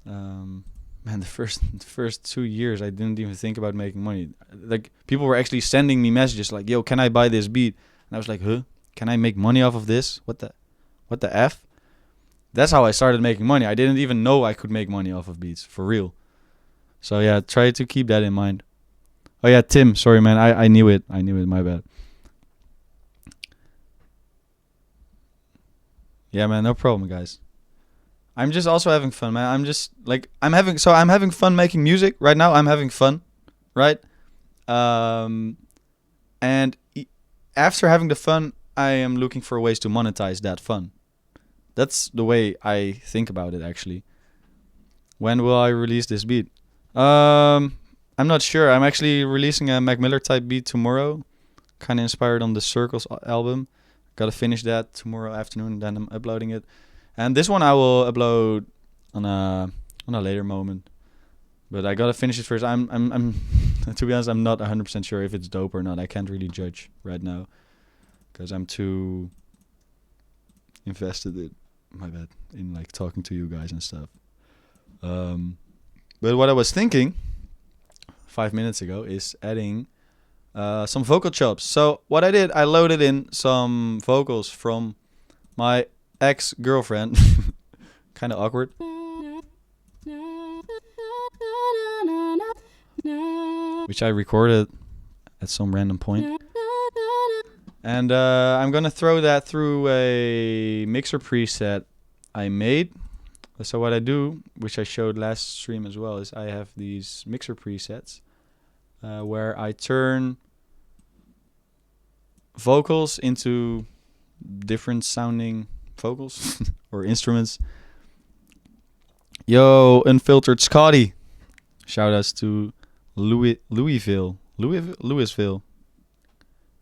Man, the first 2 years, I didn't even think about making money. Like people were actually sending me messages like, "Yo, can I buy this beat?" And I was like, "Huh? Can I make money off of this? What the F?" That's how I started making money. I didn't even know I could make money off of beats, for real. So yeah, try to keep that in mind. Oh yeah, Tim, sorry man, I knew it. My bad. Yeah, man, no problem, guys. I'm just also having fun, man. I'm having fun making music right now. I'm having fun, right? And after having the fun, I am looking for ways to monetize that fun. That's the way I think about it, actually. When will I release this beat? I'm not sure. I'm actually releasing a Mac Miller type beat tomorrow, kind of inspired on the Circles album. Gotta finish that tomorrow afternoon, then I'm uploading it. And this one I will upload on a later moment. But I gotta finish it first. I'm to be honest, I'm not 100% sure if it's dope or not. I can't really judge right now because I'm too invested in like talking to you guys and stuff. But what I was thinking 5 minutes ago is adding some vocal chops. So what I did, I loaded in some vocals from my ex-girlfriend. Kind of awkward. Which I recorded at some random point. And I'm going to throw that through a mixer preset I made. So what I do, which I showed last stream as well, is I have these mixer presets where I turn vocals into different sounding vocals or instruments. Yo, Unfiltered Scotty. Shout outs to Louisville.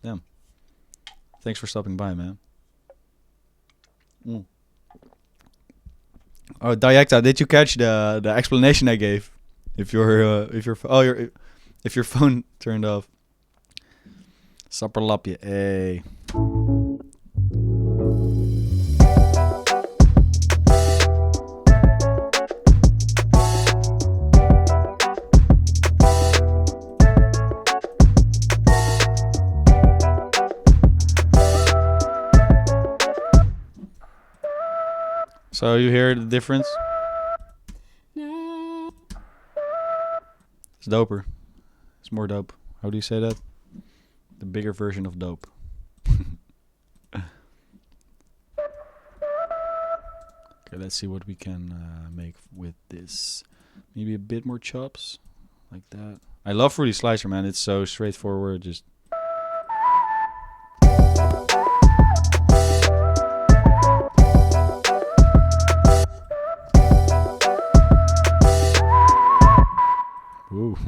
Damn. Thanks for stopping by, man. Oh, Diacta, did you catch the explanation I gave? If your phone turned off. Sapperlapje, hey. So you hear the difference? It's doper. It's more dope. How do you say that? The bigger version of dope. Okay, let's see what we can make with this. Maybe a bit more chops, like that. I love Fruity Slicer, man. It's so straightforward. Just. Ooh.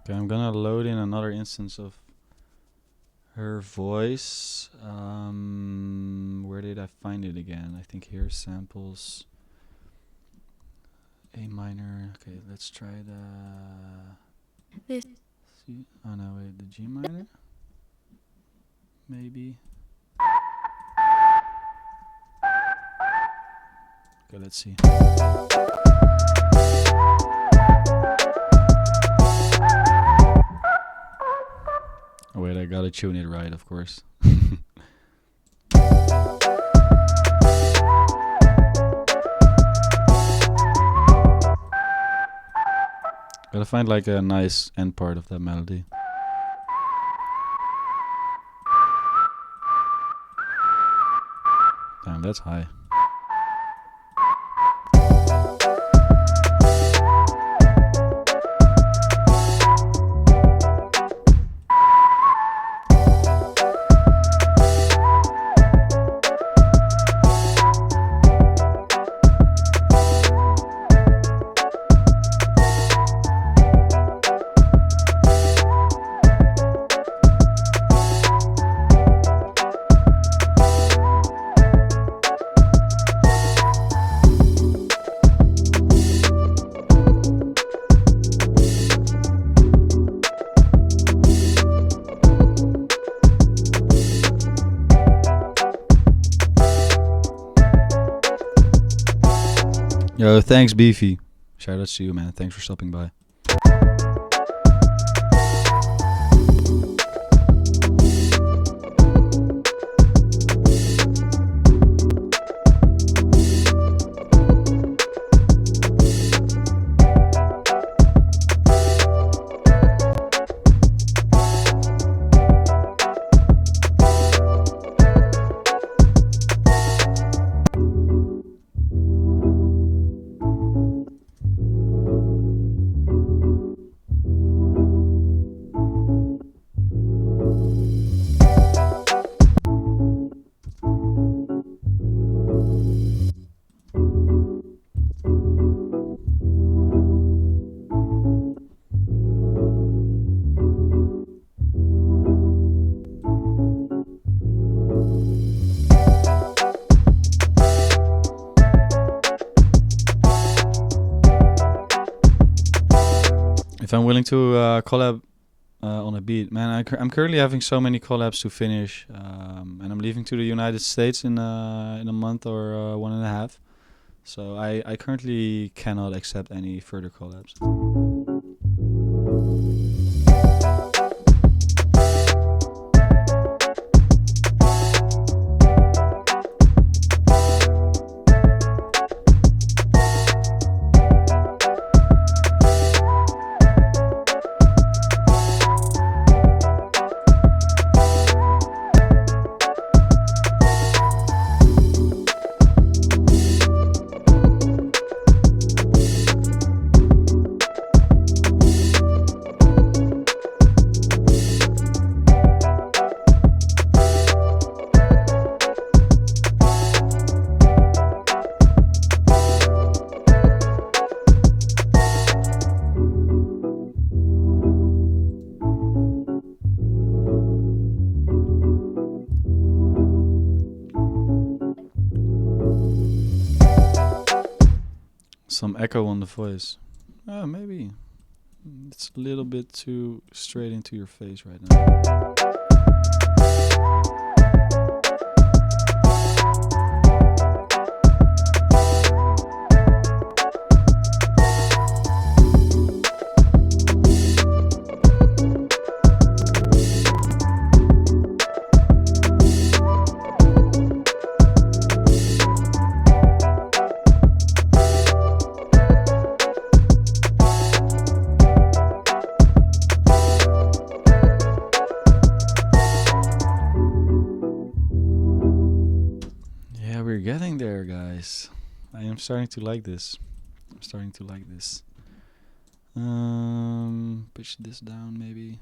Okay, I'm gonna load in another instance of her voice. Where did I find it again? I think here, samples. A minor. Okay, let's try the. C. Oh no, wait, the G minor. Maybe. Okay, let's see. Oh wait, I gotta tune it right, of course. Gotta find like a nice end part of that melody. Damn, that's high. Yo, thanks, Beefy. Shout out to you, man. Thanks for stopping by. If I'm willing to collab on a beat, man, I'm currently having so many collabs to finish, and I'm leaving to the United States in a month or 1.5. So I currently cannot accept any further collabs. Some echo on the voice. Maybe. It's a little bit too straight into your face right now. nice. I am starting to like this. Push this down maybe.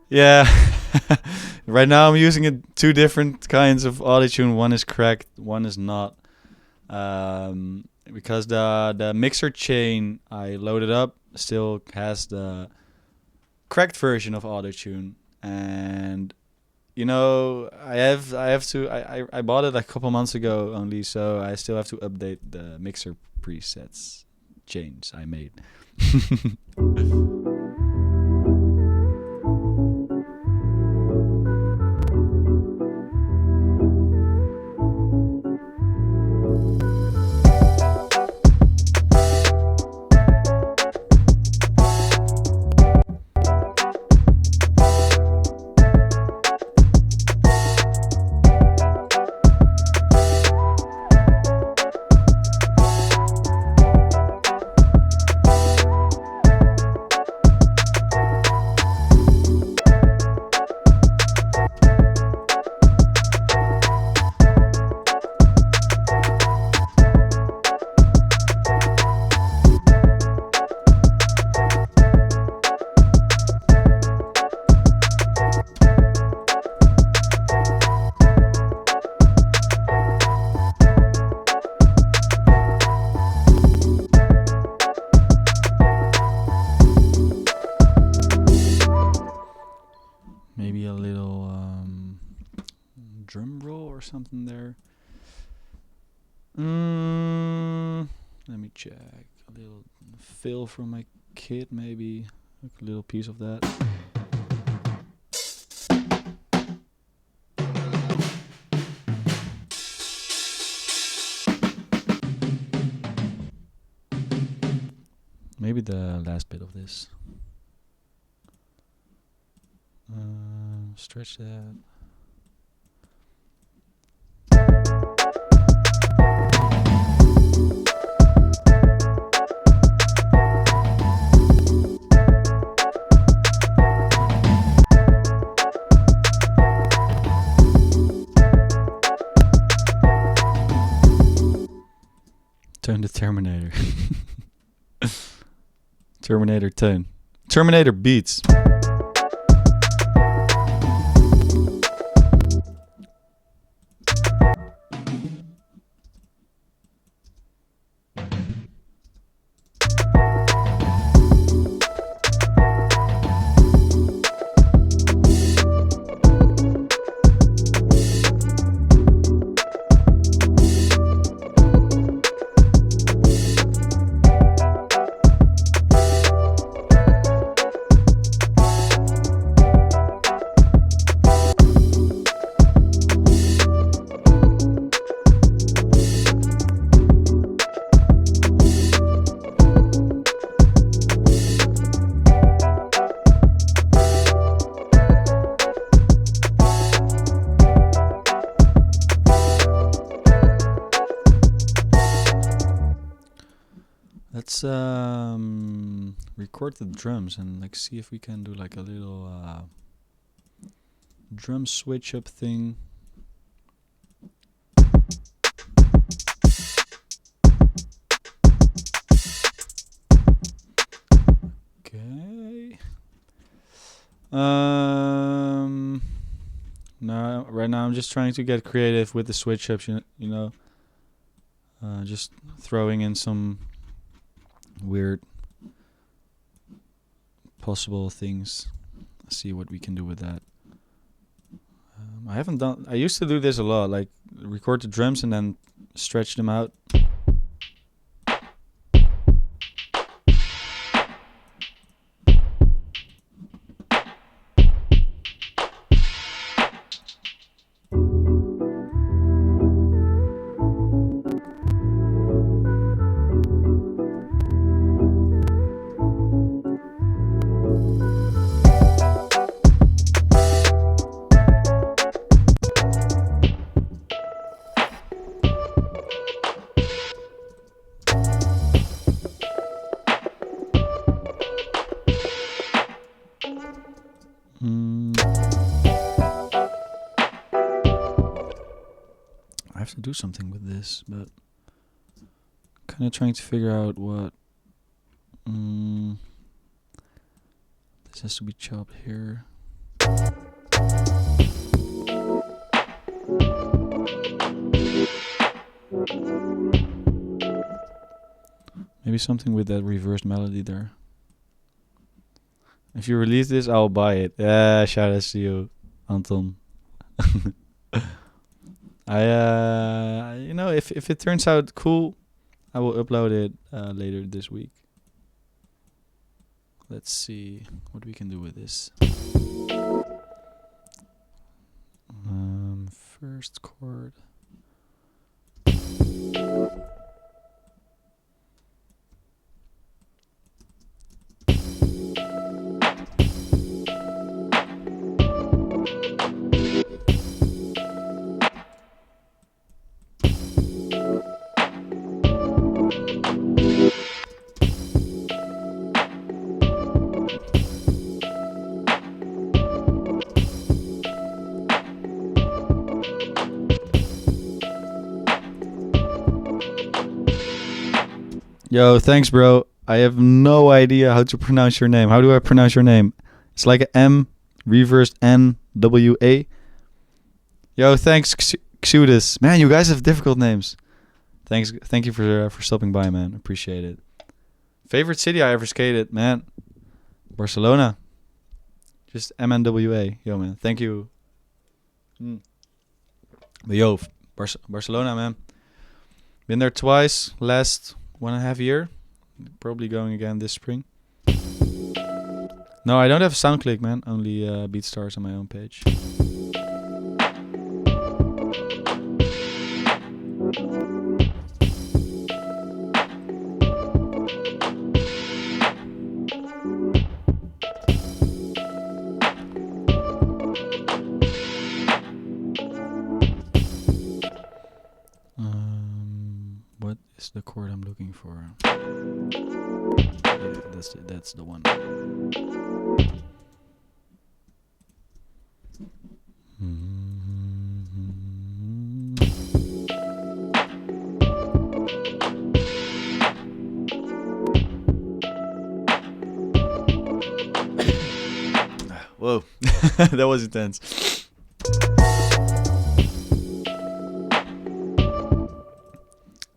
Yeah. Right now I'm using two different kinds of autotune. One is cracked, one is not. Because the mixer chain I loaded up still has the cracked version of autotune, and you know I bought it a couple months ago only, so I still have to update the mixer presets change I made. Maybe a little drum roll or something there. Let me check. A little fill from my kit, maybe. Like a little piece of that. Maybe the last bit of this. Stretch that. Turn the Terminator. Terminator 10. Terminator beats. Let's record the drums and like see if we can do like a little drum switch up thing. Okay. No, right now I'm just trying to get creative with the switch ups, you know. Just throwing in some weird possible things. See what we can do with that. I used to do this a lot, like record the drums and then stretch them out. have to do something with this, but kind of trying to figure out what. This has to be chopped here. Maybe something with that reversed melody there. If you release this, I'll buy it. Yeah, shout out to you, Anton. If it turns out cool, I will upload it later this week. Let's see what we can do with this. First chord. Yo, thanks, bro. I have no idea how to pronounce your name. How do I pronounce your name? It's like a M, reversed N, W, A. Yo, thanks, Xudis. Man, you guys have difficult names. Thank you for stopping by, man. Appreciate it. Favorite city I ever skated, man? Barcelona. Just MNWA. Yo, man. Thank you. But yo, Barcelona, man. Been there twice. Last 1.5 years. Probably going again this spring. No, I don't have SoundClick, man. Only BeatStars on my own page. What is the chord I'm looking for? Yeah, that's the one. Whoa, that was intense.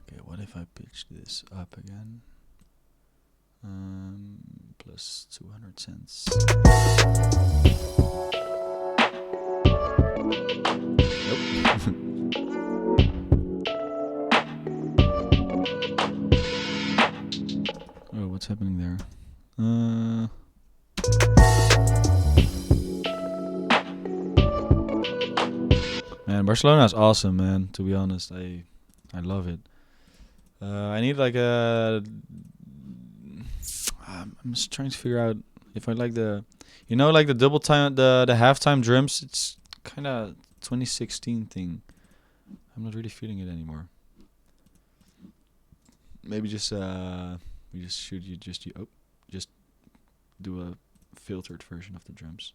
Okay, what if I pitch this up again? Plus 200 cents. Nope. Oh, what's happening there? Man, Barcelona is awesome, man. To be honest, I love it. I need like a. I'm just trying to figure out if I like the, like the double time, the halftime drums. It's kind of 2016 thing. I'm not really feeling it anymore. Maybe just just do a filtered version of the drums.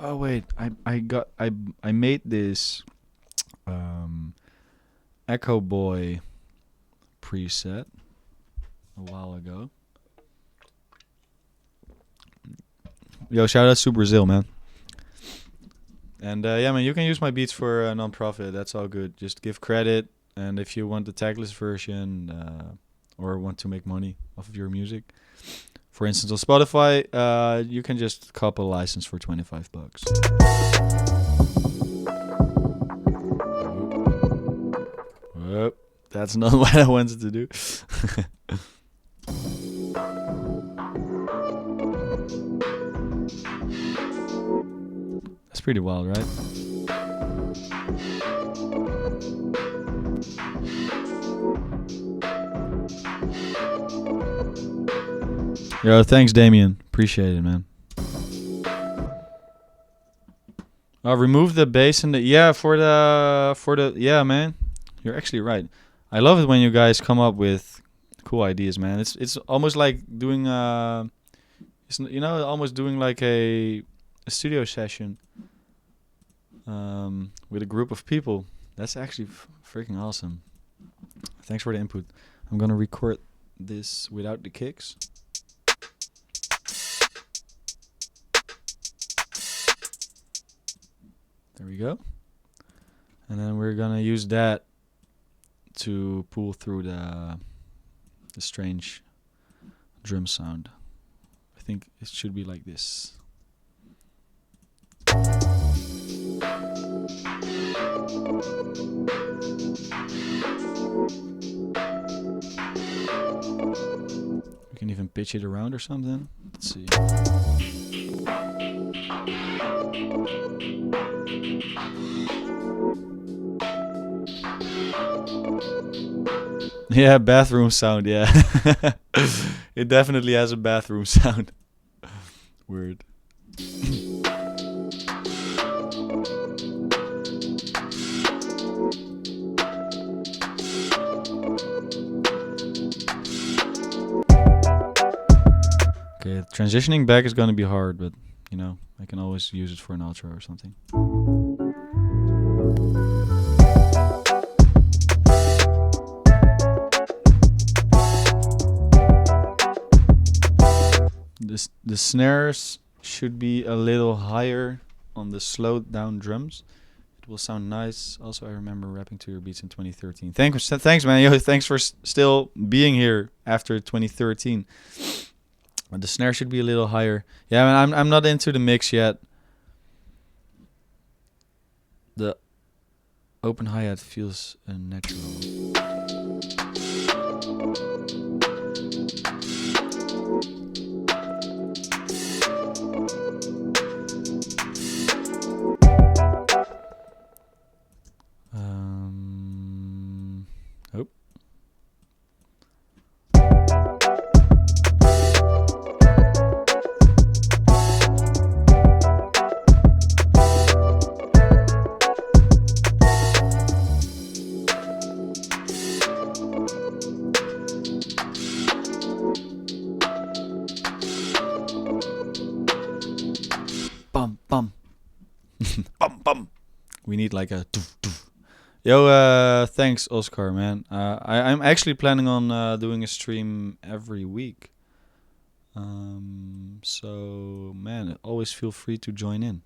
Oh wait, I made this Echo Boy preset a while ago. Yo, shout out to Brazil, man. And yeah, man, you can use my beats for a non-profit. That's all good. Just give credit, and if you want the tagless version or want to make money off of your music, for instance, on Spotify, you can just cop a license for $25. Oh, that's not what I wanted to do. That's pretty wild, right? Yo, thanks, Damien. Appreciate it, man. Remove the bass and the yeah, man. You're actually right. I love it when you guys come up with cool ideas, man. It's almost like doing It's you know, almost doing like a studio session with a group of people. That's actually freaking awesome. Thanks for the input. I'm gonna record this without the kicks. There we go. And then we're gonna use that to pull through the strange drum sound. I think it should be like this. We can even pitch it around or something. Let's see. Yeah, bathroom sound, yeah. It definitely has a bathroom sound. Weird. Okay, transitioning back is gonna be hard, but you know, I can always use it for an outro or something. The snares should be a little higher on the slowed down drums. It will sound nice. Also, I remember rapping to your beats in 2013. Thanks, man. Yo, thanks for still being here after 2013. The snare should be a little higher. Yeah, man, I'm not into the mix yet. The open hi-hat feels unnatural. Oh. Bum bum. Bum bum. We need like a doof, doof. Yo, thanks Oscar, man. I'm actually planning on doing a stream every week. So man, always feel free to join in.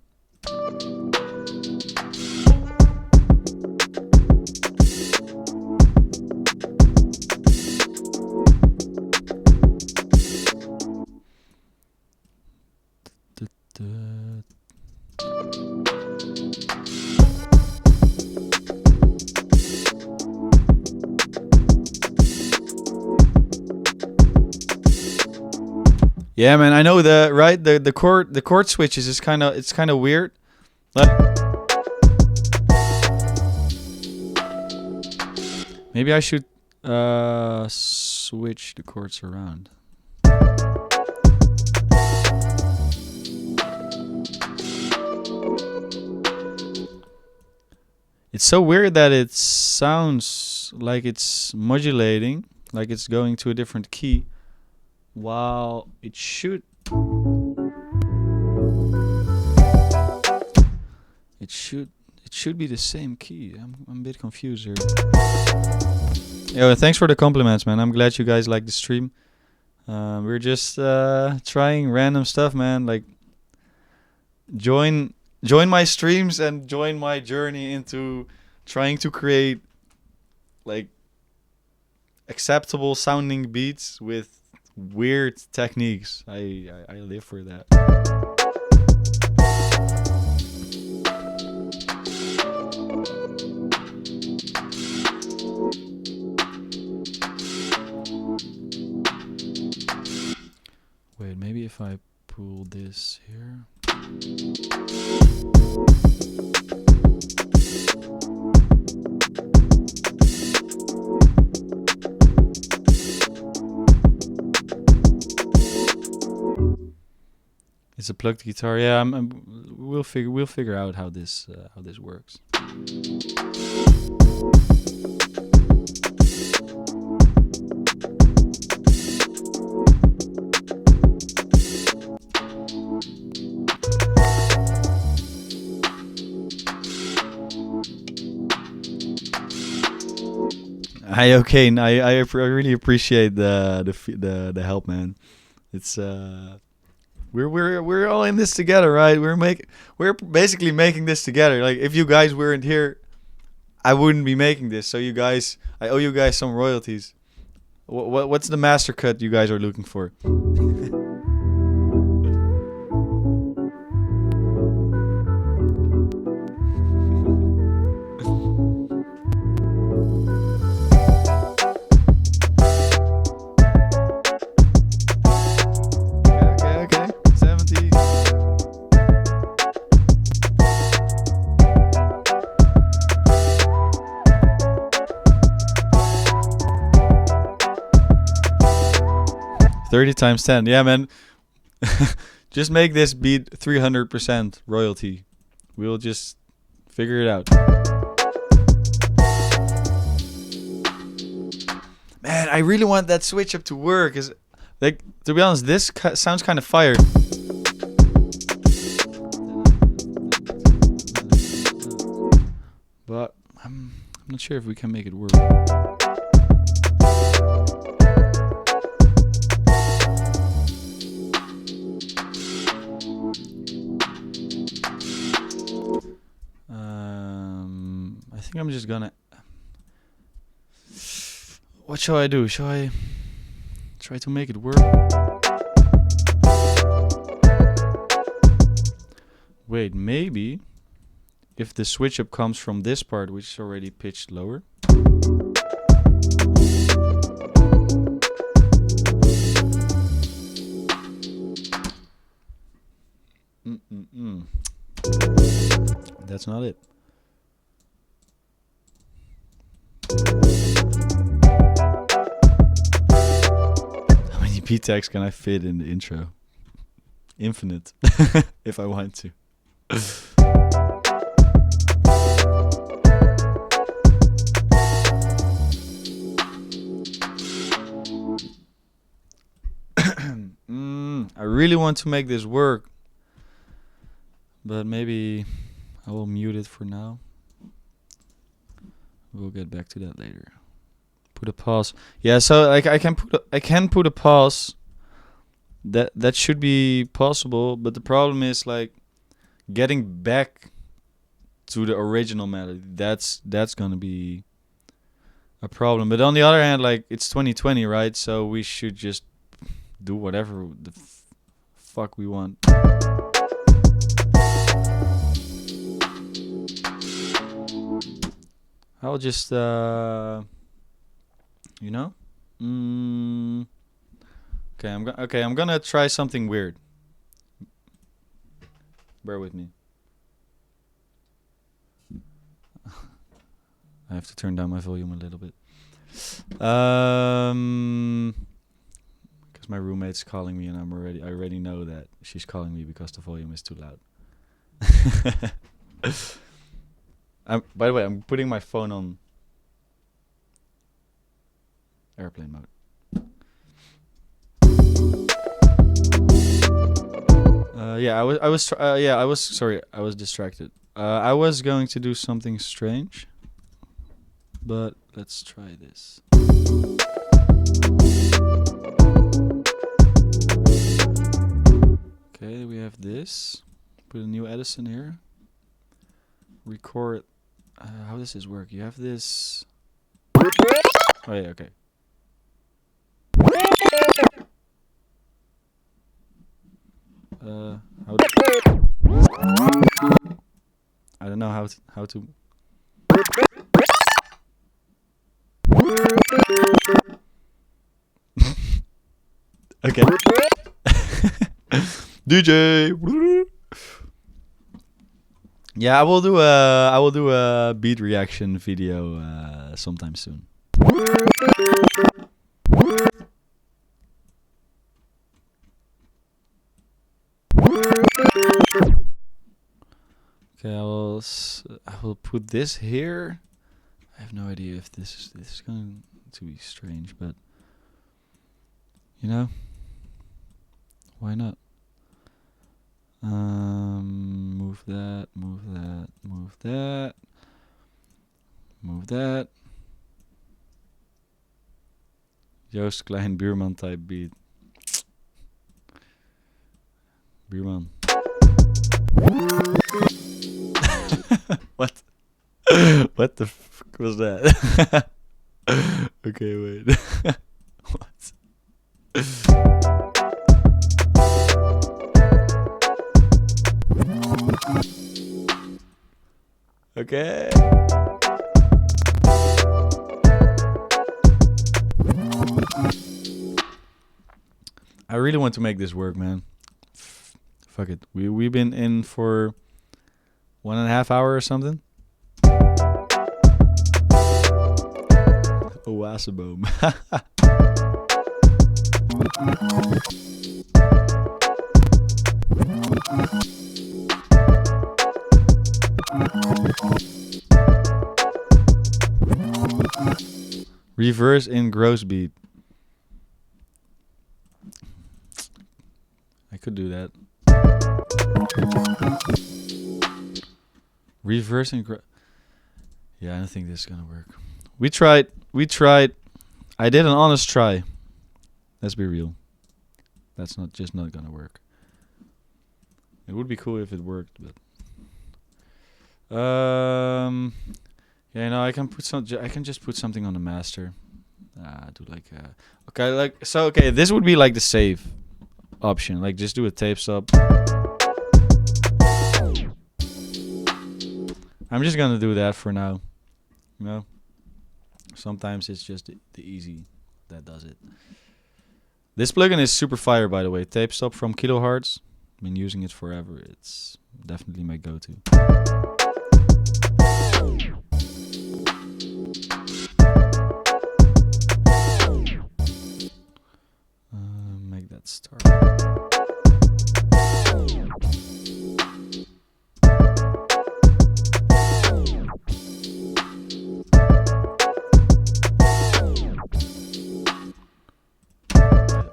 Yeah, man, I know the chord switches is kind of weird. Maybe I should switch the chords around. It's so weird that it sounds like it's modulating, like it's going to a different key, while it should be the same key. I'm a bit confused here. Yo, thanks for the compliments, man. I'm glad you guys like the stream. We're just trying random stuff, man. Like join my streams and join my journey into trying to create like acceptable sounding beats with weird techniques. I live for that. Wait, maybe if I pull this here. It's a plugged guitar. Yeah, we'll figure out how this works. Okay. I really appreciate the help, man. It's we're all in this together, right? We're basically making this together. Like if you guys weren't here, I wouldn't be making this. So you guys, I owe you guys some royalties. What's the master cut you guys are looking for? 70. $30 times 10. Yeah, man. Just make this beat 300% royalty. We'll just figure it out. Man, I really want that switch up to work. Cause, like, to be honest, this sounds kind of fire. But I'm not sure if we can make it work. I think I'm just gonna. What shall I do? Shall I try to make it work? Wait, maybe if the switch up comes from this part, which is already pitched lower. That's not it. How many beat tags can I fit in the intro? Infinite, if I want to. I really want to make this work, but maybe I will mute it for now. We'll get back to that later. Put a pause. Yeah, so like I can put a pause. That should be possible, but the problem is like getting back to the original melody. That's gonna be a problem. But on the other hand, like it's 2020, right? So we should just do whatever the fuck we want. I'll just you know. Okay, I'm gonna try something weird. Bear with me. I have to turn down my volume a little bit. Because my roommate's calling me, and I already know that she's calling me because the volume is too loud. By the way, I'm putting my phone on airplane mode. I was distracted. I was going to do something strange, but let's try this. Okay, we have this. Put a new Edison here. Record. How does this work? You have this. Oh yeah, okay. I don't know how to. Okay. DJ. Yeah, I will do a beat reaction video sometime soon. Okay, I will put this here. I have no idea if this is going to be strange, but you know, why not? Move that, move that, move that, move that. Joost Klein Buurman type beat. Buurman. What? What the fuck was that? Okay, wait. What? Okay. I really want to make this work, man. Fuck it. We've been in for 1.5 hours or something. Oaseboom. Reverse in gross beat. I could do that. Reverse in yeah, I don't think this is gonna work. We tried. I did an honest try. Let's be real. That's not gonna work. It would be cool if it worked, but yeah, no, I can just put something on the master. Do like okay, like so. Okay, this would be like the save option. Like just do a tape stop. I'm just gonna do that for now. You know, sometimes it's just the easy that does it. This plugin is super fire, by the way. Tape stop from Kilohertz. I've been using it forever. It's definitely my go-to. Make that start.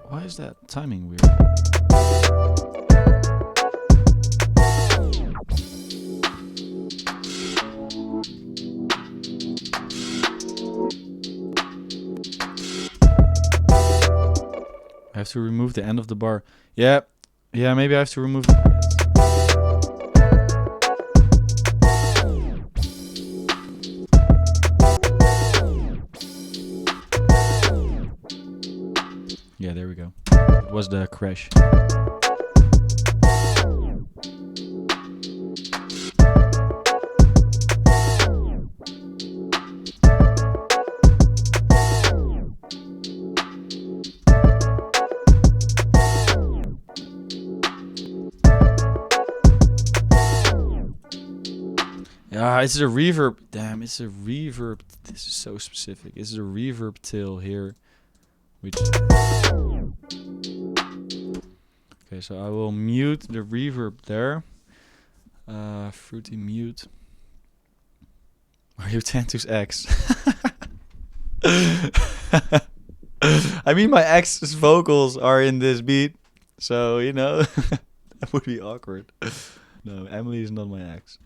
Why is that timing weird? I have to remove the end of the bar. Yeah, maybe I have to remove yeah, there we go. It was the crash. Yeah, it's a reverb. Damn, it's a reverb. This is so specific. It's a reverb tail here. Which okay, so I will mute the reverb there. Fruity mute. Are you Tantu's ex? I mean, my ex's vocals are in this beat, so you know that would be awkward. No, Emily is not my ex.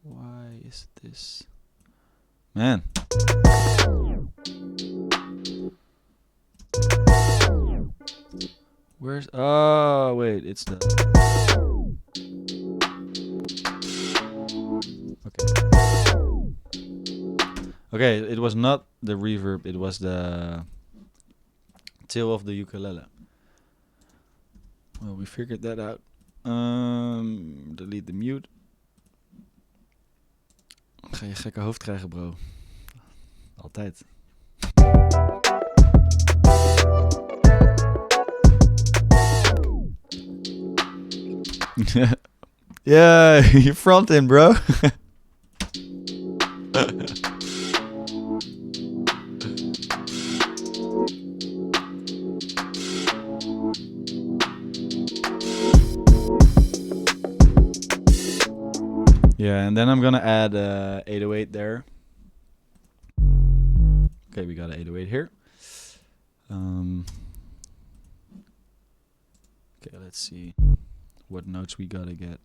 Why is this? Man. Where's... Oh, wait. It's the... Okay, it was not the reverb. It was the tail of the ukulele. Well, we figured that out. Delete the mute. Ga je gekke hoofd krijgen, bro. Altijd. Yeah, you're fronting, bro. Yeah, and then I'm gonna add 808 there. Okay, we got an 808 here. Okay, let's see what notes we gotta get.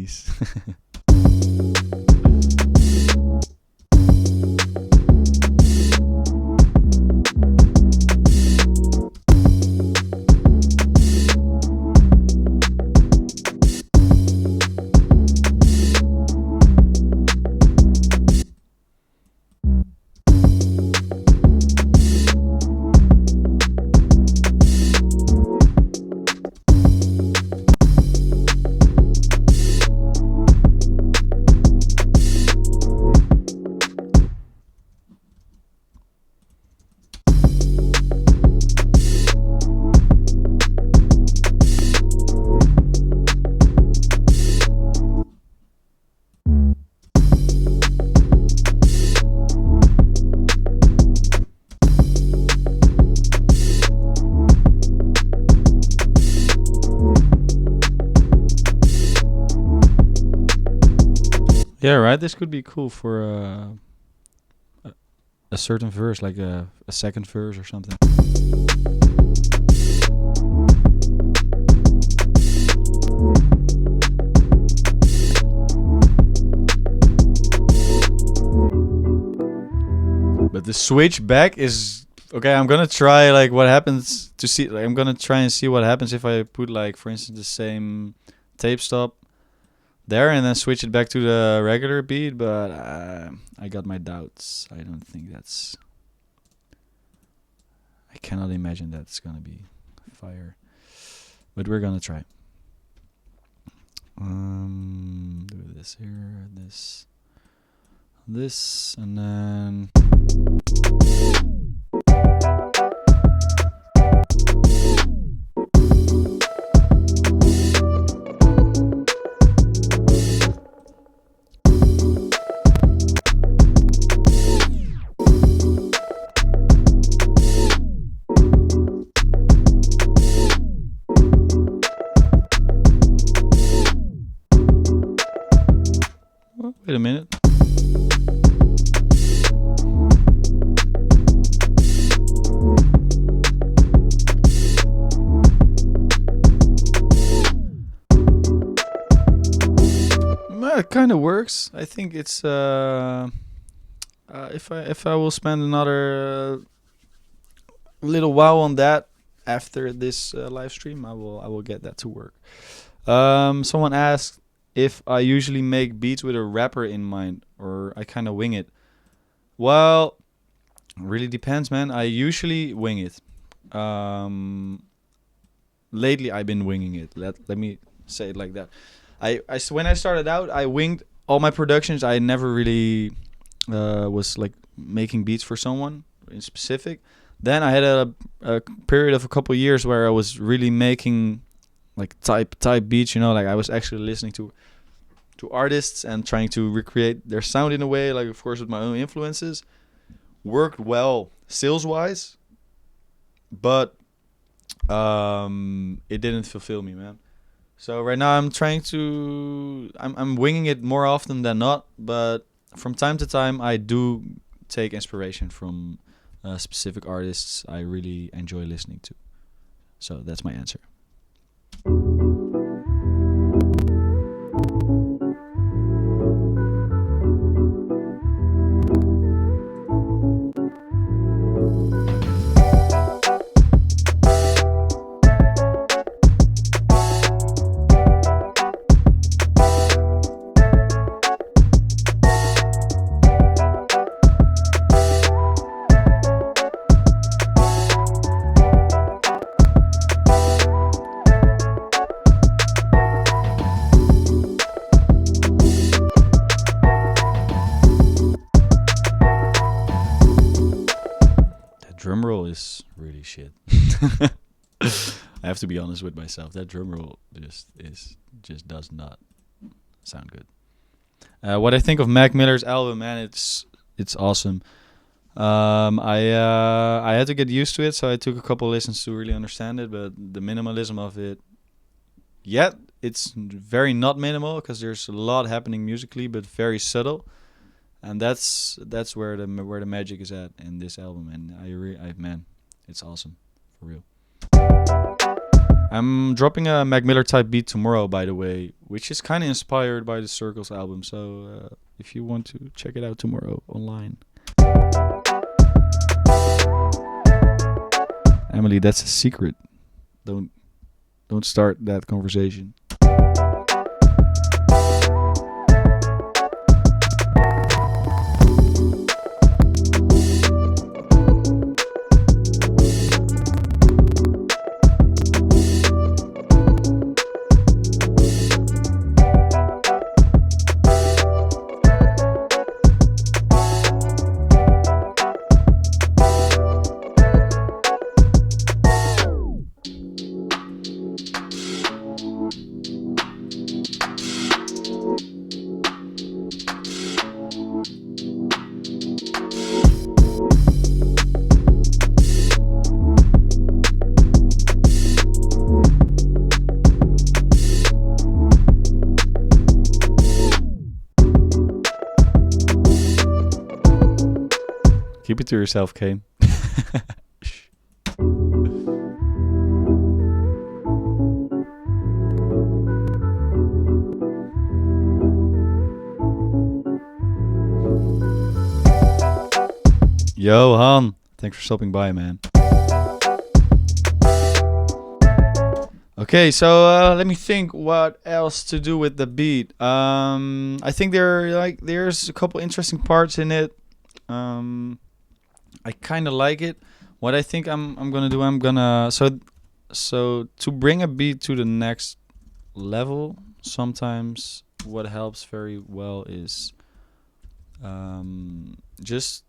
Peace. Yeah, right. This could be cool for a certain verse, like a second verse or something. But the switch back is okay. I'm gonna try like what happens to see. Like, I'm gonna try and see what happens if I put like, for instance, the same tape stop there and then switch it back to the regular beat. But I got my doubts. I don't think that's. I cannot imagine that's gonna be fire. But we're gonna try. Do this here, this, and then. Oh, wait a minute. It kind of works. I think it's if I will spend another little while on that after this live stream, I will get that to work. Someone asked if I usually make beats with a rapper in mind or I kind of wing it. Well, really depends, man. I usually wing it. Lately I've been winging it. Let me say it like that. When I started out, I winged all my productions. I never really was like making beats for someone in specific. Then I had a period of a couple of years where I was really making like type beats. You know, like I was actually listening to artists and trying to recreate their sound in a way, like of course with my own influences. Worked well sales wise, but it didn't fulfill me, man. So right now I'm winging it more often than not, but from time to time I do take inspiration from specific artists I really enjoy listening to. So that's my answer. Drum roll is really shit. I have to be honest with myself. That drum roll just does not sound good. What I think of Mac Miller's album, man, it's awesome. I had to get used to it, so I took a couple listens to really understand it. But the minimalism of it, yeah, it's very not minimal because there's a lot happening musically, but very subtle. And that's where the magic is at in this album, and man, it's awesome for real. I'm dropping a Mac Miller type beat tomorrow, by the way, which is kind of inspired by the Circles album. So if you want to check it out tomorrow online. Emily, that's a secret. Don't start that conversation. Keep it to yourself, Kane. Yo, Han. Thanks for stopping by, man. Okay, so let me think what else to do with the beat. I think there's a couple interesting parts in it. I kind of like it. What I think I'm gonna do, so to bring a beat to the next level, sometimes what helps very well is just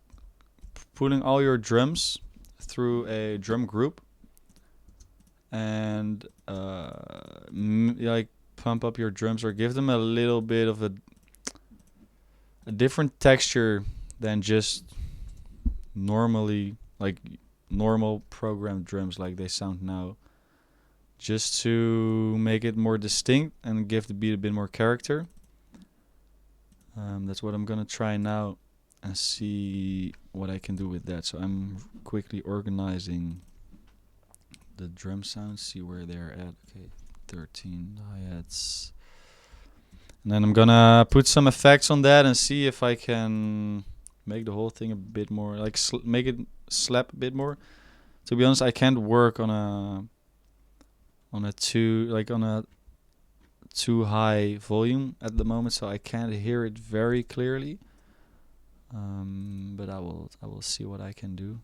putting all your drums through a drum group and like pump up your drums or give them a little bit of a different texture than just normally like normal programmed drums like they sound now, just to make it more distinct and give the beat a bit more character. That's what I'm gonna try now and see what I can do with that. So I'm quickly organizing the drum sounds, see where they're at. Okay, 13 hi-hats, and then I'm gonna put some effects on that and see if I can make the whole thing a bit more like make it slap a bit more. To be honest, I can't work on a too high volume at the moment, so I can't hear it very clearly. But I will see what I can do.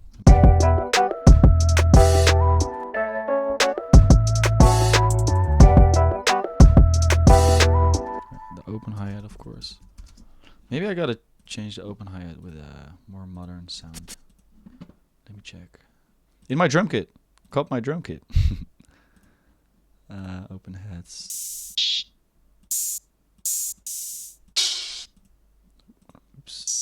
The open hi-hat, of course. Maybe I gotta change the open hi-hat with a more modern sound. Let me check. In my drum kit. Cop my drum kit. Open hats. Oops.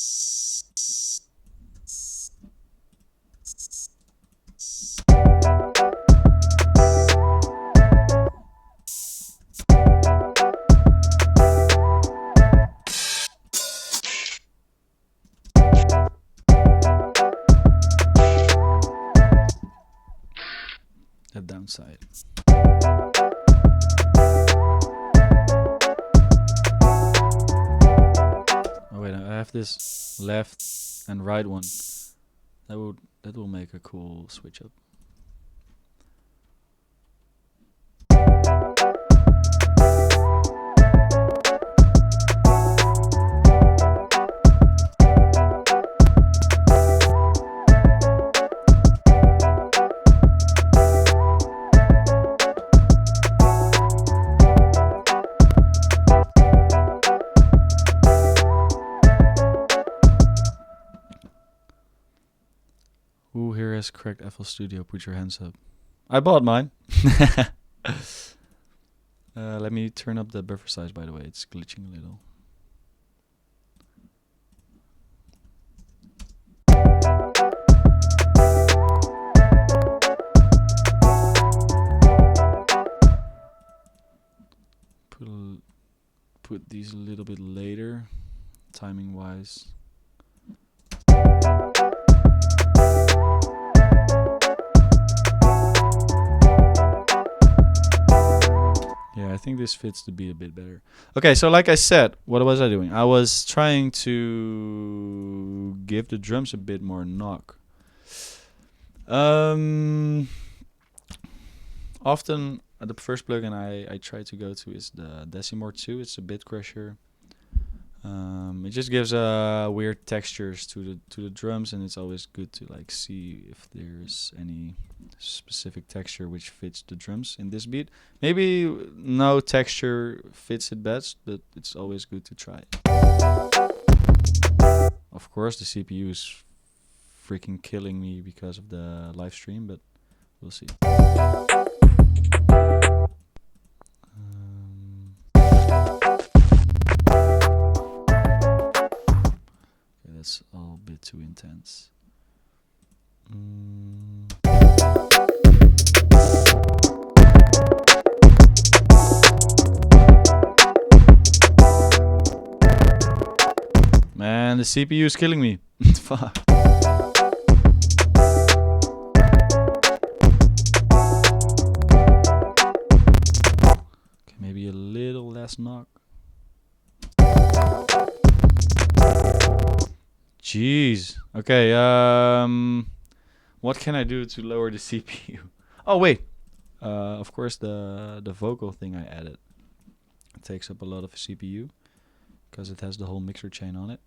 The downside. Oh wait, I have this left and right one. That will make a cool switch up. Who here has cracked FL Studio? Put your hands up. I bought mine. Let me turn up the buffer size, by the way. It's glitching a little. Put these a little bit later, timing wise. think this fits the beat a bit better. Okay, so like I said, what was I doing? I was trying to give the drums a bit more knock. Often the first plugin I try to go to is the Decimor 2. It's a bit crusher. It just gives weird textures to the drums, and it's always good to like see if there's any specific texture which fits the drums in this beat. Maybe no texture fits it best, but it's always good to try. Of course, the CPU is freaking killing me because of the live stream, but we'll see. That's all a bit too intense. Man, the CPU is killing me. Fuck. Okay, maybe a little less knock. Jeez. Okay, what can I do to lower the CPU? Oh, wait. Of course, the vocal thing I added. It takes up a lot of CPU because it has the whole mixer chain on it.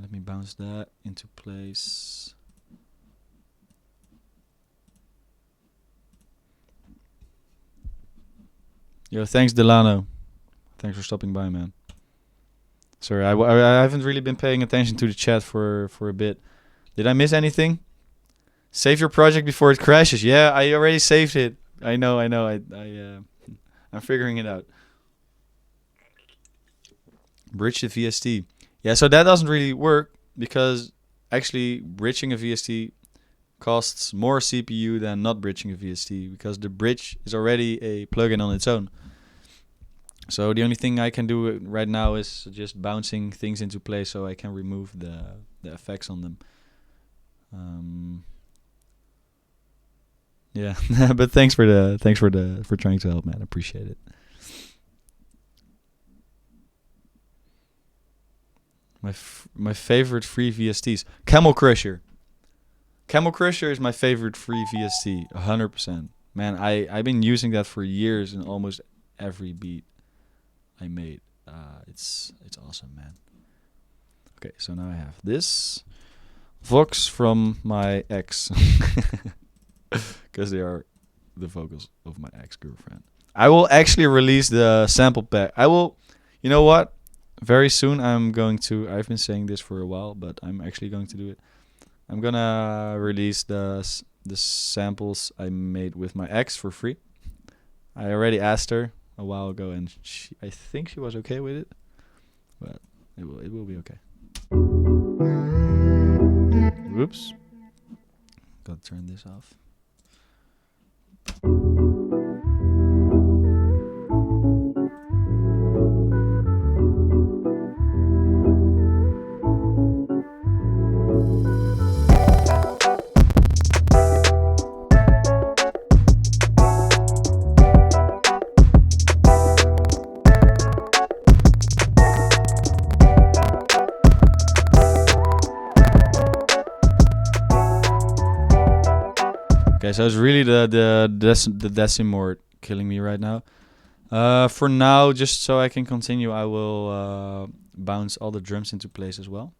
Let me bounce that into place. Yo, thanks Delano. Thanks for stopping by, man. Sorry, I haven't really been paying attention to the chat for a bit. Did I miss anything? Save your project before it crashes. Yeah, I already saved it. I know. I'm figuring it out. Bridge the VST. Yeah, so that doesn't really work because actually bridging a VST costs more CPU than not bridging a VST because the bridge is already a plugin on its own. So the only thing I can do right now is just bouncing things into place so I can remove the effects on them. Yeah, but thanks for trying to help, man. I appreciate it. My favorite free VSTs, Camel Crusher. Camel Crusher is my favorite free VST, 100%. Man, I've been using that for years in almost every beat I made. It's awesome, man. Okay, so now I have this Vox from my ex, because they are the vocals of my ex-girlfriend. I will actually release the sample pack. I will, you know what? Very soon I've been saying this for a while, but I'm actually going to do it. I'm gonna release the samples I made with my ex for free. I already asked her a while ago, and I think she was okay with it, but it will be okay. Whoops. Gotta turn this off. Okay, so it's really the Decimor killing me right now. For now, just so I can continue, I will bounce all the drums into place as well.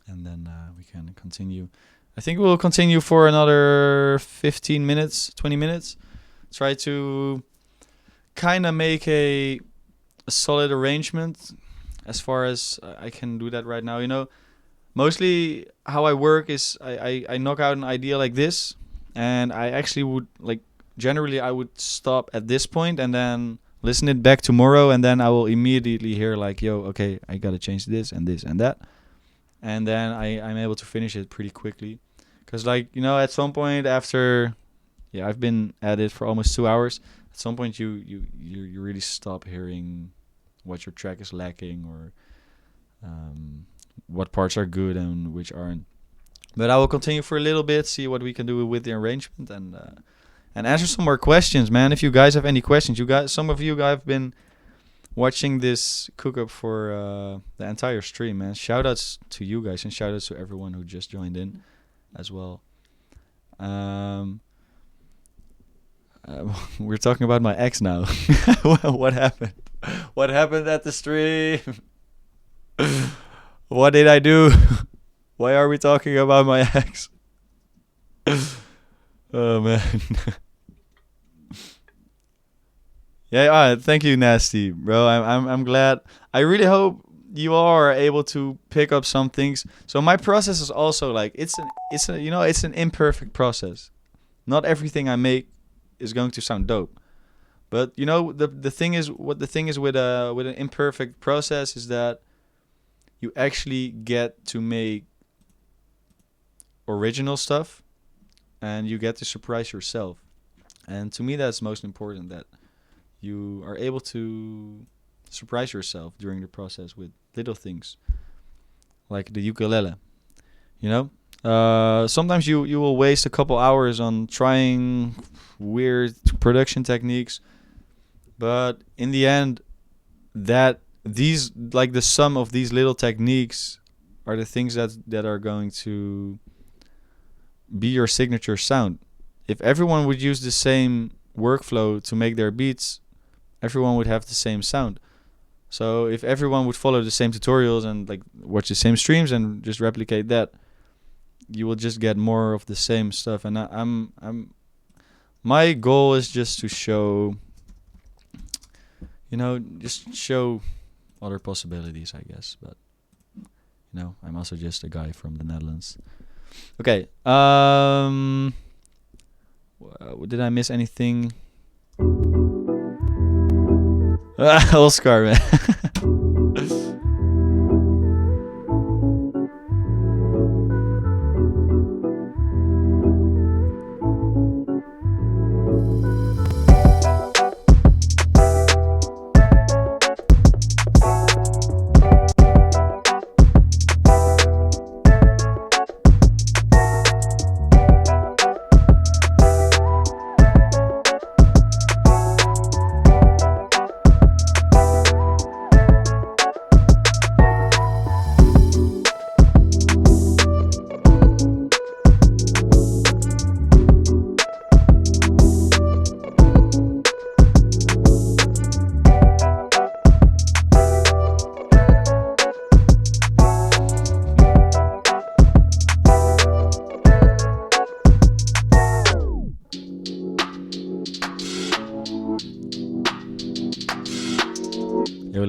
And then we can continue. I think we'll continue for another 15 minutes, 20 minutes. Try to kind of make a solid arrangement as far as I can do that right now. You know, mostly how I work is I knock out an idea like this. And I actually would generally I would stop at this point and then listen it back tomorrow, and then I will immediately hear yo, okay, I gotta change this and that, and then I'm able to finish it pretty quickly, because at some point after, I've been at it for almost 2 hours. At some point you really stop hearing what your track is lacking, or what parts are good and which aren't. But I will continue for a little bit, see what we can do with the arrangement, and and answer some more questions, man. If you guys have any questions, some of you guys have been watching this Cookup for the entire stream, man. Shout outs to you guys and shout outs to everyone who just joined in as well. We're talking about my ex now. What happened? What happened at the stream? What did I do? Why are we talking about my ex? Oh man. Yeah, thank you, Nasty, bro. I'm glad. I really hope you all are able to pick up some things. So my process is also like it's an imperfect process. Not everything I make is going to sound dope. But the thing is with an imperfect process is that you actually get to make original stuff and you get to surprise yourself. And to me that's most important, that you are able to surprise yourself during the process with little things like the ukulele. Sometimes you will waste a couple hours on trying weird production techniques, but in the end that these, like the sum of these little techniques, are the things that are going to be your signature sound. If everyone would use the same workflow to make their beats, everyone would have the same sound. So if everyone would follow the same tutorials and like watch the same streams and just replicate that, you will just get more of the same stuff. And my goal is just to show, just show other possibilities, I guess. But I'm also just a guy from the Netherlands. Okay. Did I miss anything? Oscar, man.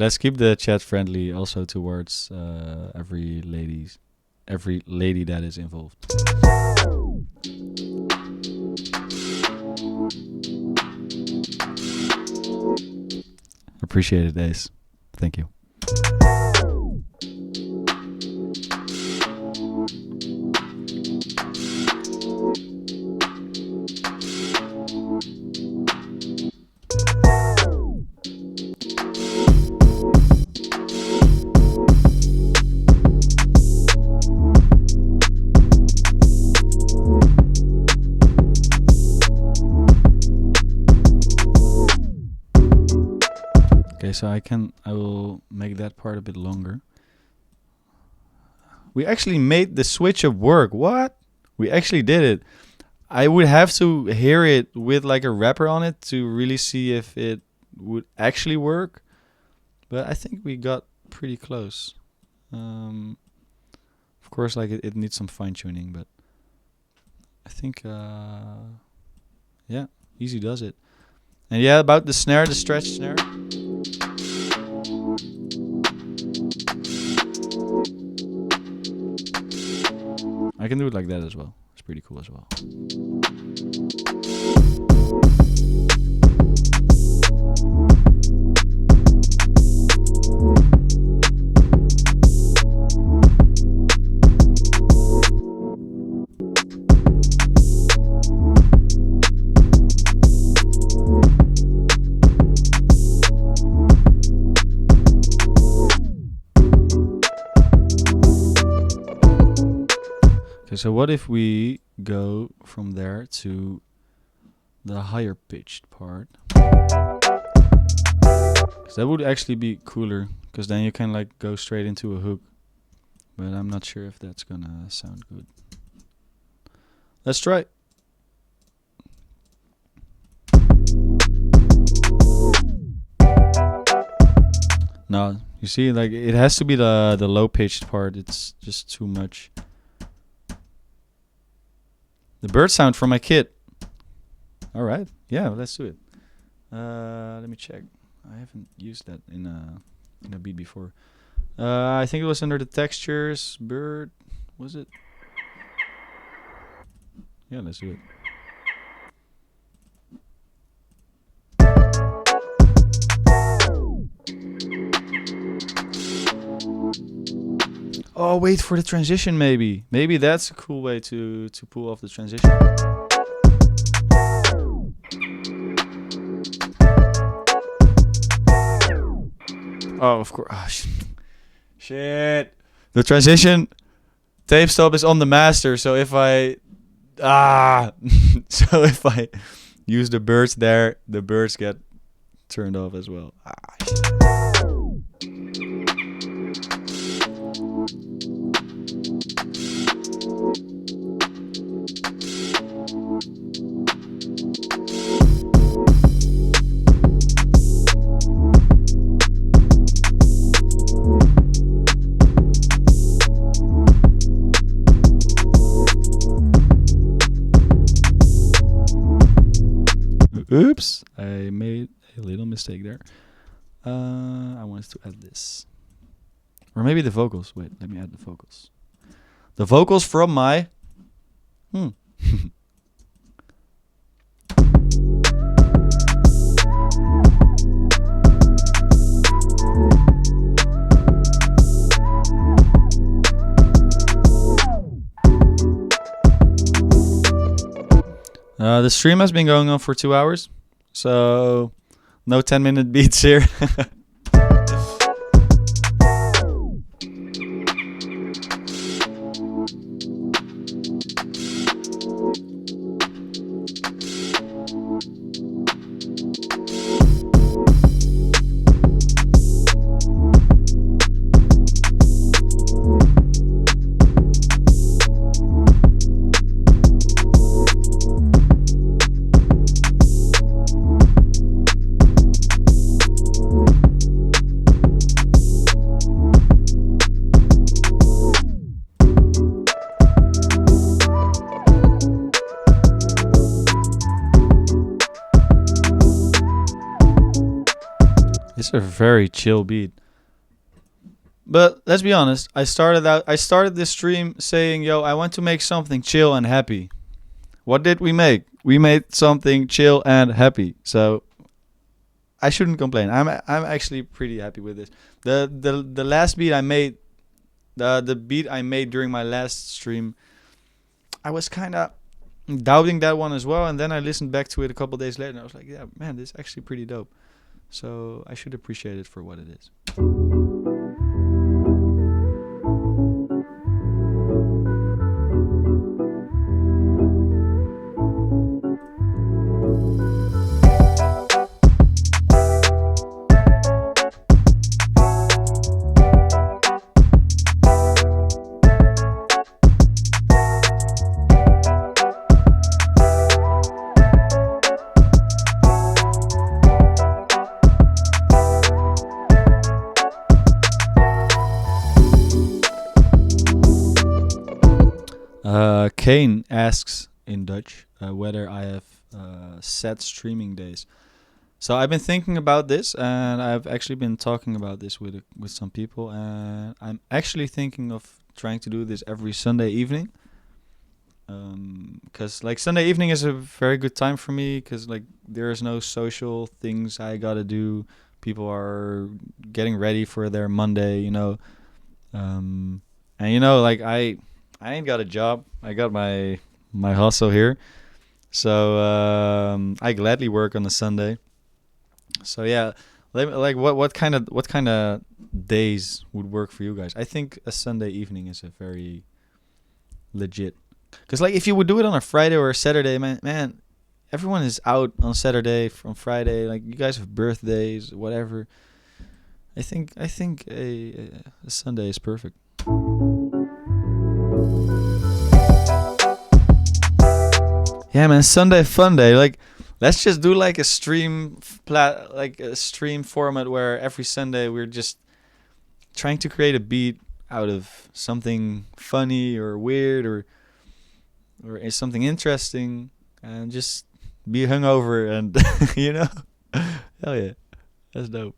Let's keep the chat friendly also towards every lady that is involved. Appreciate it, Ace. Thank you. So I will make that part a bit longer. We actually made the switch up work. What? We actually did it. I would have to hear it with like a rapper on it to really see if it would actually work. But I think we got pretty close. Of course, like it needs some fine tuning, but I think, yeah, easy does it. And yeah, about the snare, the stretch snare. I can do it like that as well. It's pretty cool as well. So what if we go from there to the higher pitched part. 'Cause that would actually be cooler, because then you can like go straight into a hook. But I'm not sure if that's gonna sound good. Let's try. No, you see, like it has to be the low pitched part. It's just too much. The bird sound from my kid. All right, yeah, let's do it. Let me check. I haven't used that in a beat before. I think it was under the textures. Bird, was it? Yeah, let's do it. Oh, wait for the transition, maybe. Maybe that's a cool way to pull off the transition. Oh, of course. Oh, shit. The transition tape stop is on the master, so if I so if I use the birds there, the birds get turned off as well. Shit. Oops, I made a little mistake there. I wanted to add this. Or maybe the vocals. Wait, let me add the vocals. The vocals from my... The stream has been going on for 2 hours, so no 10-minute beats here. It's a very chill beat. But let's be honest, I started this stream saying, yo, I want to make something chill and happy. What did we make? We made something chill and happy. So I shouldn't complain. I'm actually pretty happy with this. The last beat I made, the beat I made during my last stream, I was kind of doubting that one as well, and then I listened back to it a couple days later and I was like, yeah, man, this is actually pretty dope. So I should appreciate it for what it is. Kane asks in Dutch whether I have set streaming days. So I've been thinking about this, and I've actually been talking about this with some people, and I'm actually thinking of trying to do this every Sunday evening. Because like Sunday evening is a very good time for me, because like there's no social things I gotta do. People are getting ready for their Monday, you know. And you know, like I ain't got a job. I got my hustle here, so I gladly work on a Sunday. So yeah, like what kind of days would work for you guys? I think a Sunday evening is a very legit. Cause like if you would do it on a Friday or a Saturday, man, everyone is out on Saturday from Friday. Like you guys have birthdays, whatever. I think a Sunday is perfect. Yeah, man, Sunday fun day. Like, let's just do like a stream format where every Sunday we're just trying to create a beat out of something funny or weird or something interesting, and just be hungover and you know, hell yeah, that's dope.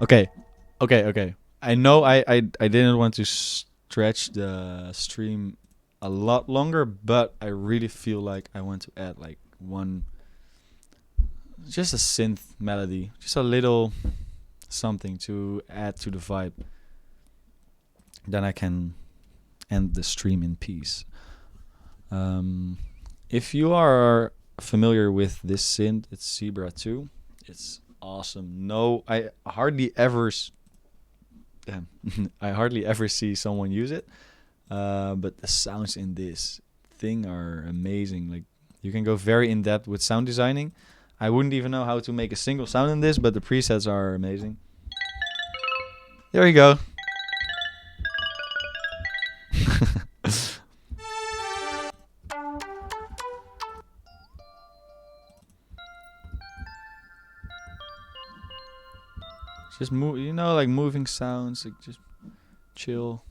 Okay. I know I didn't want to stretch the stream a lot longer, but I really feel like I want to add like just a synth melody, just a little something to add to the vibe. Then I can end the stream in peace. If you are familiar with this synth, it's Zebra 2. It's awesome. No, I hardly ever see someone use it. But the sounds in this thing are amazing. Like, you can go very in depth with sound designing. I wouldn't even know how to make a single sound in this, but the presets are amazing. There you go. Just move, you know, like moving sounds, like just chill.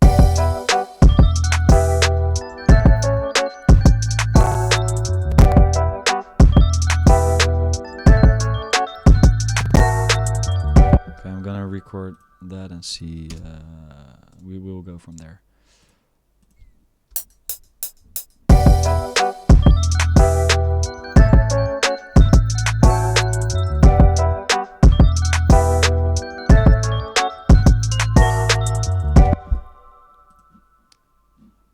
Okay, I'm gonna record that and see. We will go from there.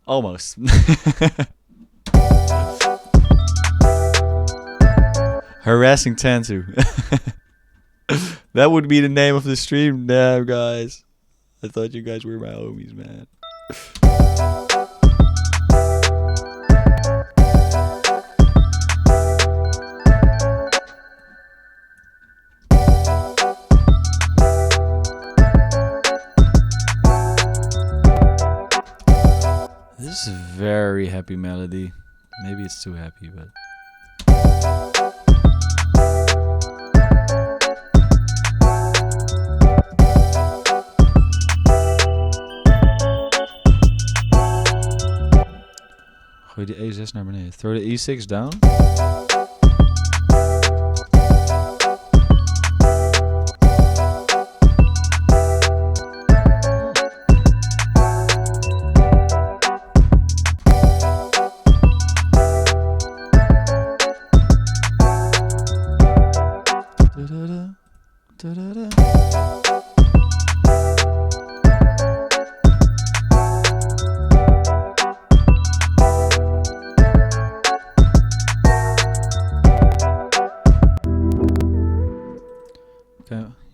Almost. Harassing Tantu. That would be the name of the stream. Damn, guys. I thought you guys were my homies, man. This is a very happy melody. Maybe it's too happy, but... Gooi die E6 naar beneden. Throw the E6 down.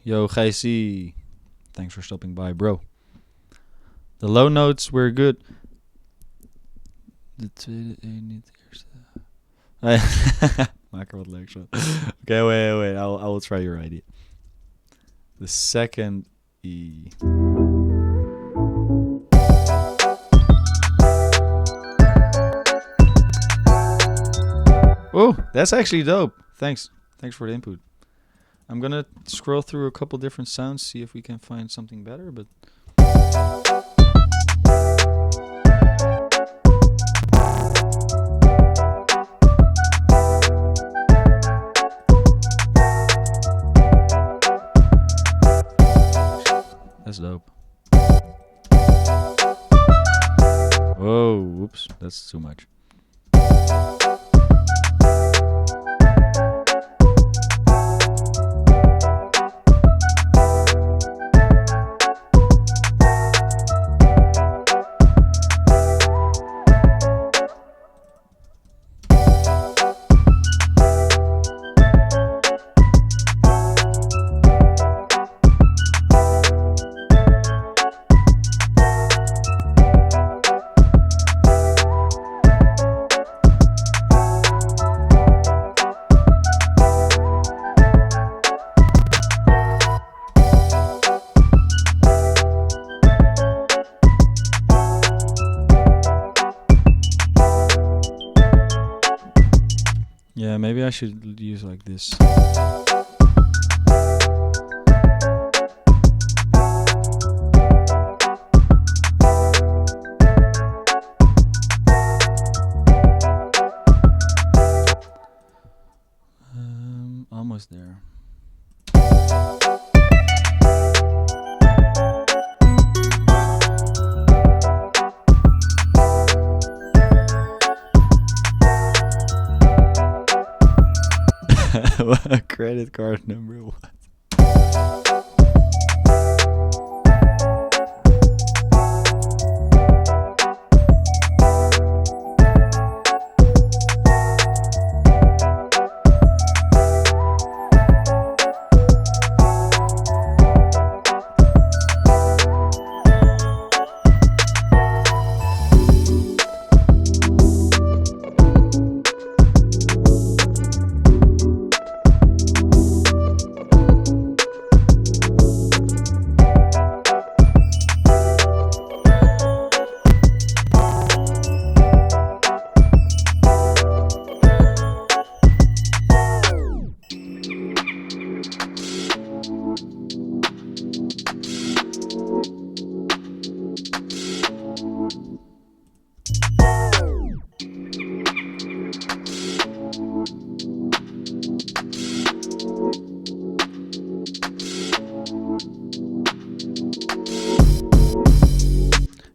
Yo, Gijsie. Thanks for stopping by, bro. The low notes were good. De tweede E niet de eerste. Maak er wat leuks van. Okay, wait. I will try your idea. The second E. Oh, that's actually dope. Thanks for the input. I'm gonna scroll through a couple different sounds, see if we can find something better, but... That's dope. Whoa, whoops, that's too much. maybe I should use like this. Almost there. Credit card number, what?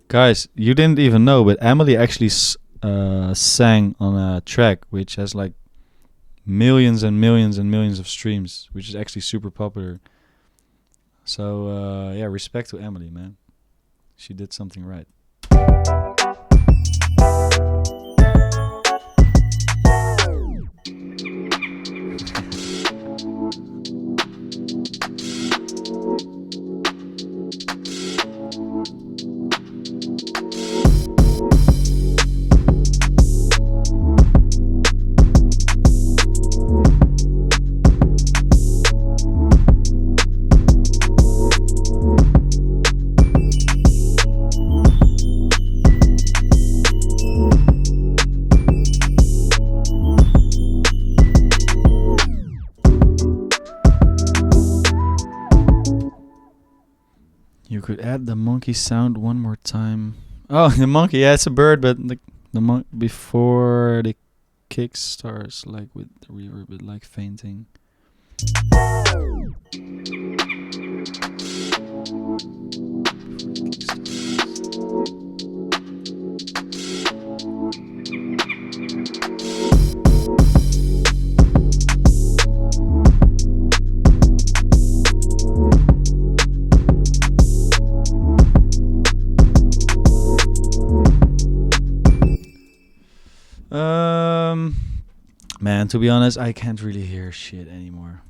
Guys, you didn't even know, but Emily actually sang on a track which has like millions and millions and millions of streams, which is actually super popular. So yeah, respect to Emily, man. She did something right. You could add the monkey sound one more time. Oh, the monkey, yeah, it's a bird, but the monk before the kick starts, like with the reverb, but like fainting. Man, to be honest, I can't really hear shit anymore.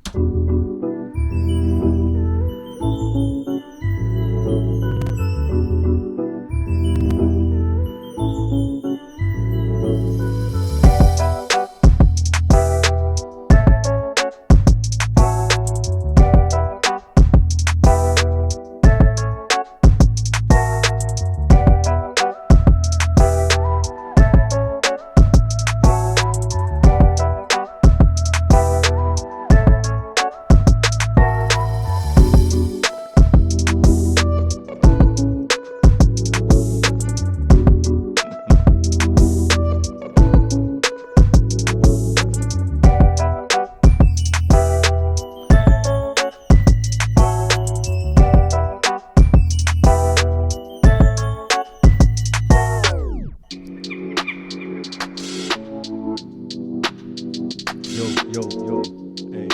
Yo, hey.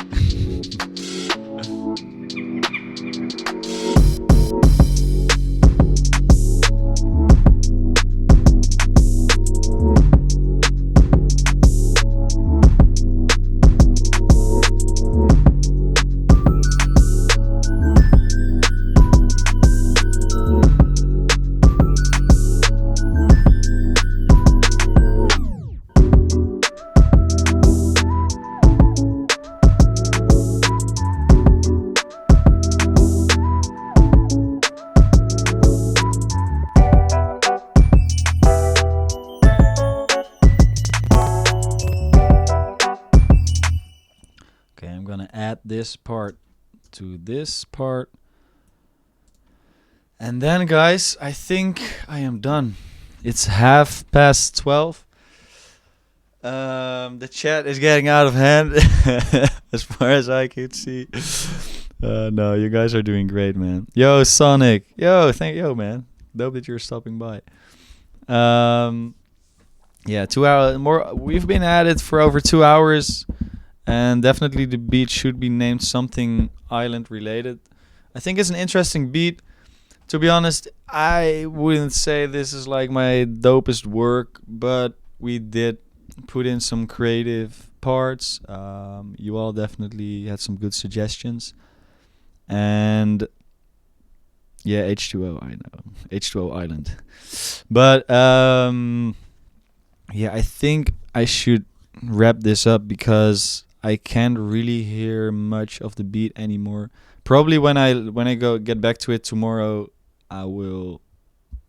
Okay, I'm gonna add this part to this part. And then, guys, I think I am done. It's 12:30. The chat is getting out of hand, as far as I could see. No, you guys are doing great, man. Yo, Sonic. Yo, man. Dope that you're stopping by. Yeah, 2 hours more. We've been at it for over 2 hours, and definitely the beat should be named something island related. I think it's an interesting beat. To be honest, I wouldn't say this is like my dopest work, but we did put in some creative parts. You all definitely had some good suggestions. And yeah, H2O, I know. H2O Island. But yeah, I think I should wrap this up because I can't really hear much of the beat anymore. Probably when I go get back to it tomorrow, I will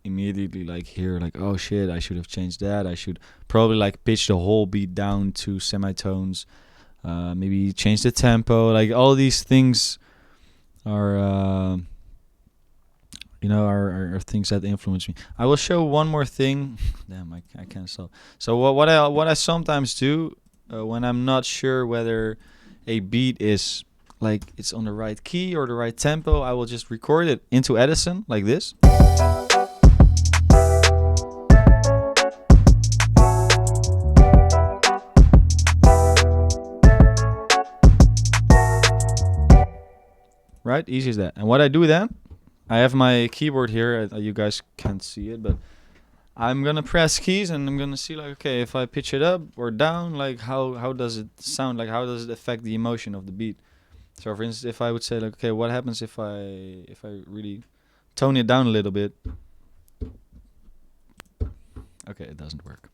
immediately like hear like, oh shit, I should have changed that. I should probably like pitch the whole beat down to semitones, maybe change the tempo. Like all these things are are things that influence me. I will show one more thing. Damn, I can't stop. So what I sometimes do when I'm not sure whether a beat is like it's on the right key or the right tempo, I will just record it into Edison like this. Right, easy as that. And what I do then, I have my keyboard here. You guys can't see it, but I'm gonna press keys and I'm gonna see like, okay, if I pitch it up or down, like how does it sound? Like how does it affect the emotion of the beat? So for instance, if I would say like, okay, what happens if I really tone it down a little bit? Okay, it doesn't work.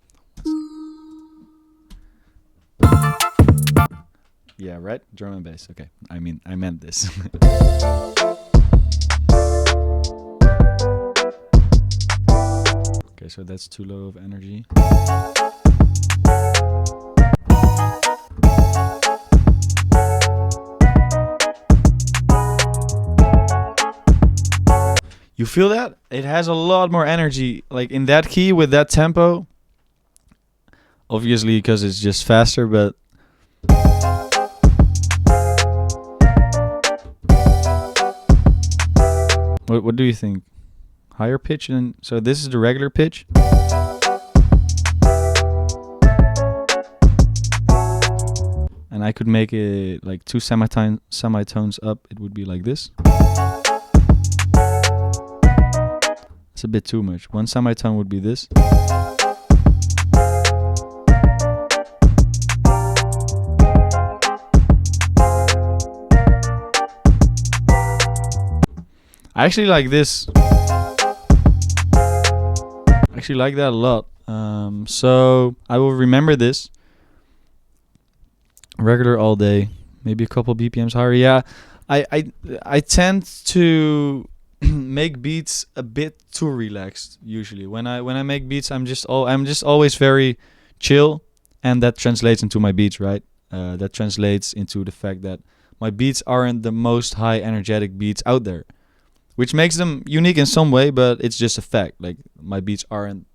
Yeah, right? Drum and bass. Okay. I meant this. Okay, so that's too low of energy. You feel that? It has a lot more energy. Like in that key with that tempo. Obviously, because it's just faster, but what do you think? Higher pitch? And so this is the regular pitch. And I could make it like two semitones up. It would be like this. It's a bit too much. One semitone would be this. I actually like this. I actually like that a lot. So I will remember this. Regular all day. Maybe a couple BPMs higher. Yeah, I tend to make beats a bit too relaxed usually. When I make beats, I'm just always very chill, and that translates into my beats, right? That translates into the fact that my beats aren't the most high energetic beats out there, which makes them unique in some way, but it's just a fact. Like my beats aren't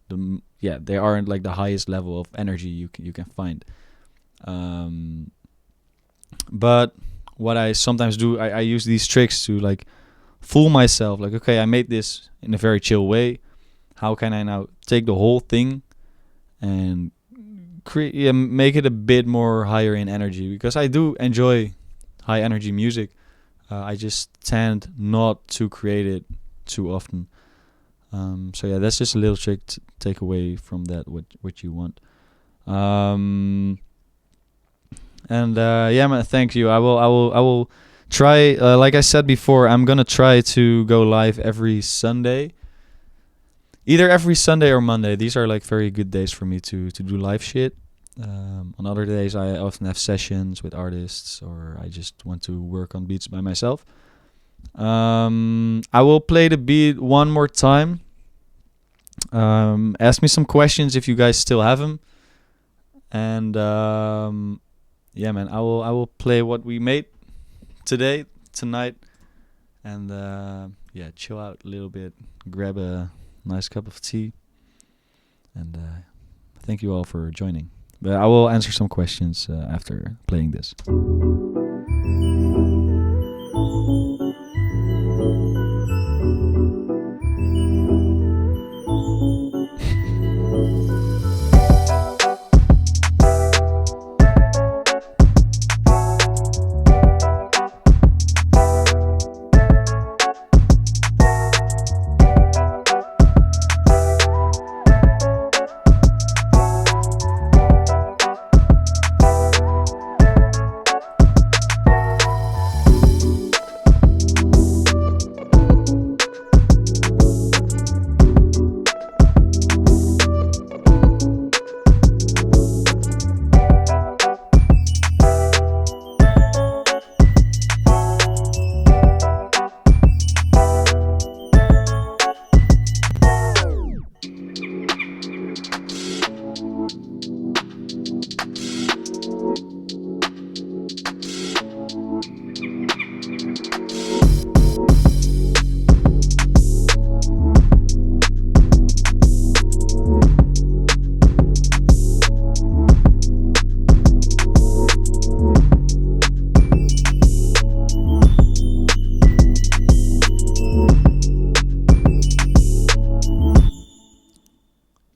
they aren't like the highest level of energy you can find. But what I sometimes do, I use these tricks to like fool myself. Like, okay, I made this in a very chill way. How can I now take the whole thing and make it a bit more higher in energy? Because I do enjoy high energy music. I just tend not to create it too often. So yeah, that's just a little trick to take away from that what you want. Yeah, man, thank you. I will try. Like I said before, I'm gonna try to go live every Sunday. Either every Sunday or Monday. These are like very good days for me to do live shit. On other days, I often have sessions with artists, or I just want to work on beats by myself. I will play the beat one more time. Ask me some questions if you guys still have them. And yeah, man, I will play what we made tonight, and yeah, chill out a little bit, grab a nice cup of tea, and thank you all for joining. But I will answer some questions after playing this.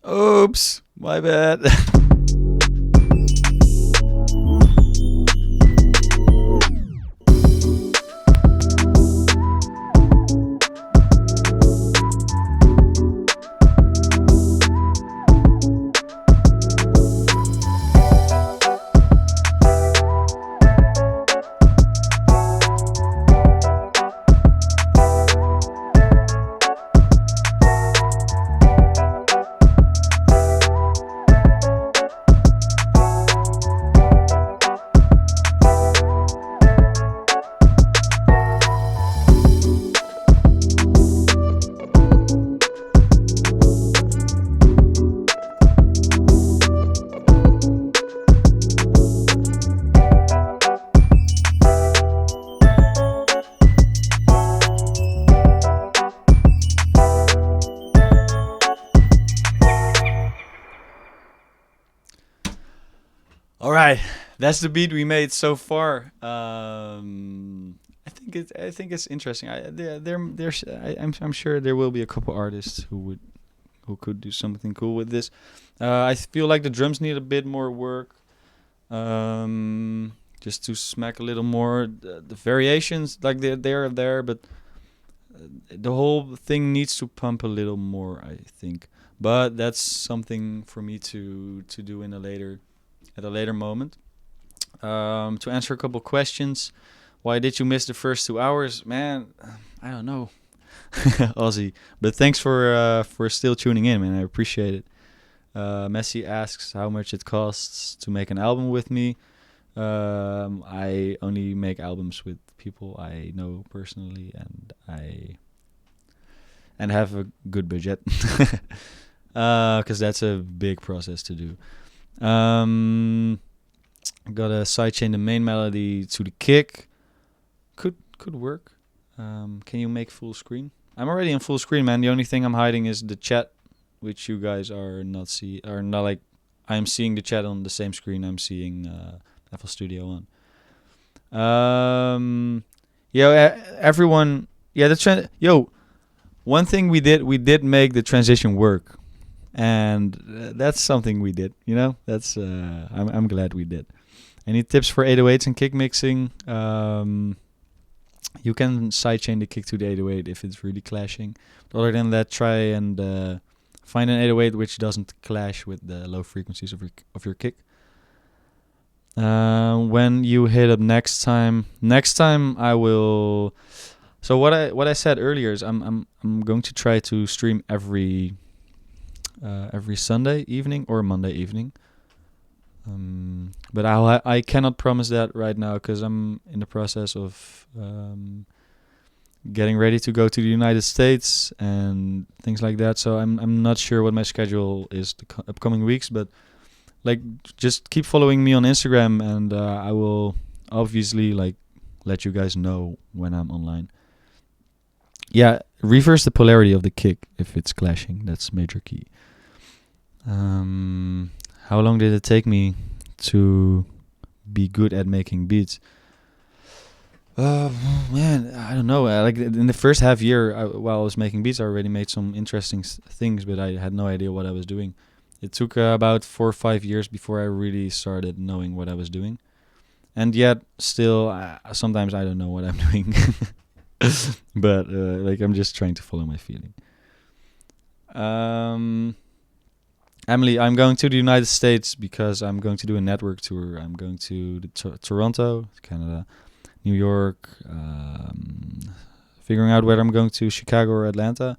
Oops, my bad. All right, that's the beat we made so far. I think it's interesting. I'm sure there will be a couple artists who could do something cool with this. I feel like the drums need a bit more work. Just to smack a little more. The variations, like they're there, but the whole thing needs to pump a little more, I think. But that's something for me to do at a later moment. To answer a couple questions. Why did you miss the first 2 hours? Man, I don't know. Aussie. But thanks for still tuning in, man. I appreciate it. Messi asks how much it costs to make an album with me. I only make albums with people I know personally, and have a good budget. 'Cause that's a big process to do. Gotta sidechain the main melody to the kick. Could work. Can you make full screen? I'm already in full screen, man. The only thing I'm hiding is the chat, which you guys are not like. I'm seeing the chat on the same screen I'm seeing FL Studio on. Everyone. Yeah, one thing we did make the transition work, and that's something we did. You know, that's I'm glad we did. Any tips for 808s and kick mixing? You can sidechain the kick to the 808 if it's really clashing. But other than that, try and find an 808 which doesn't clash with the low frequencies of your kick. When you hit up next time I will. So what I said earlier is I'm going to try to stream every Sunday evening or Monday evening. But I cannot promise that right now because I'm in the process of getting ready to go to the United States and things like that. So I'm not sure what my schedule is the upcoming weeks, but like just keep following me on Instagram, and I will obviously like let you guys know when I'm online. Yeah, reverse the polarity of the kick if it's clashing. That's major key. How long did it take me to be good at making beats? Man, I don't know. Like in the first half year, while I was making beats, I already made some interesting things, but I had no idea what I was doing. It took about 4 or 5 years before I really started knowing what I was doing, and yet still, sometimes I don't know what I'm doing. But like I'm just trying to follow my feeling. Emily, I'm going to the United States because I'm going to do a network tour. I'm going to Toronto, Canada, New York, figuring out whether I'm going to Chicago or Atlanta,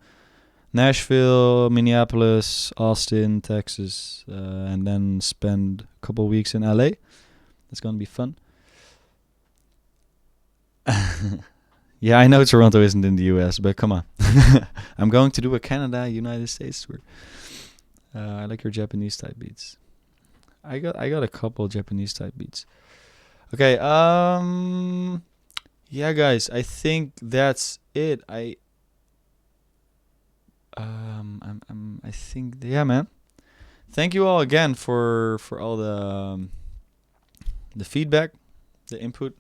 Nashville, Minneapolis, Austin, Texas, and then spend a couple weeks in LA. That's going to be fun. Yeah, I know Toronto isn't in the US, but come on. I'm going to do a Canada, United States tour. I like your Japanese type beats. I got a couple Japanese type beats. Okay, yeah, guys, I think that's it. I think, yeah, man. Thank you all again for all the feedback, the input,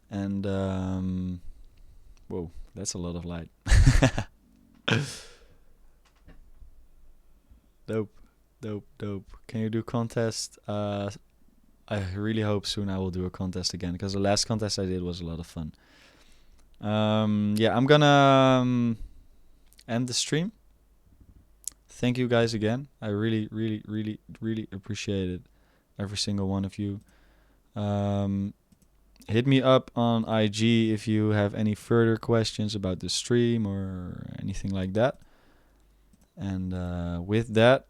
and whoa, that's a lot of light. Dope. Can you do contest? I really hope soon I will do a contest again, because the last contest I did was a lot of fun. Yeah, I'm gonna end the stream. Thank you guys again. I really appreciate it, every single one of you. Hit me up on IG if you have any further questions about the stream or anything like that. And with that,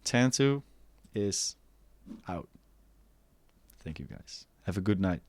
Tantu is out. Thank you guys. Have a good night.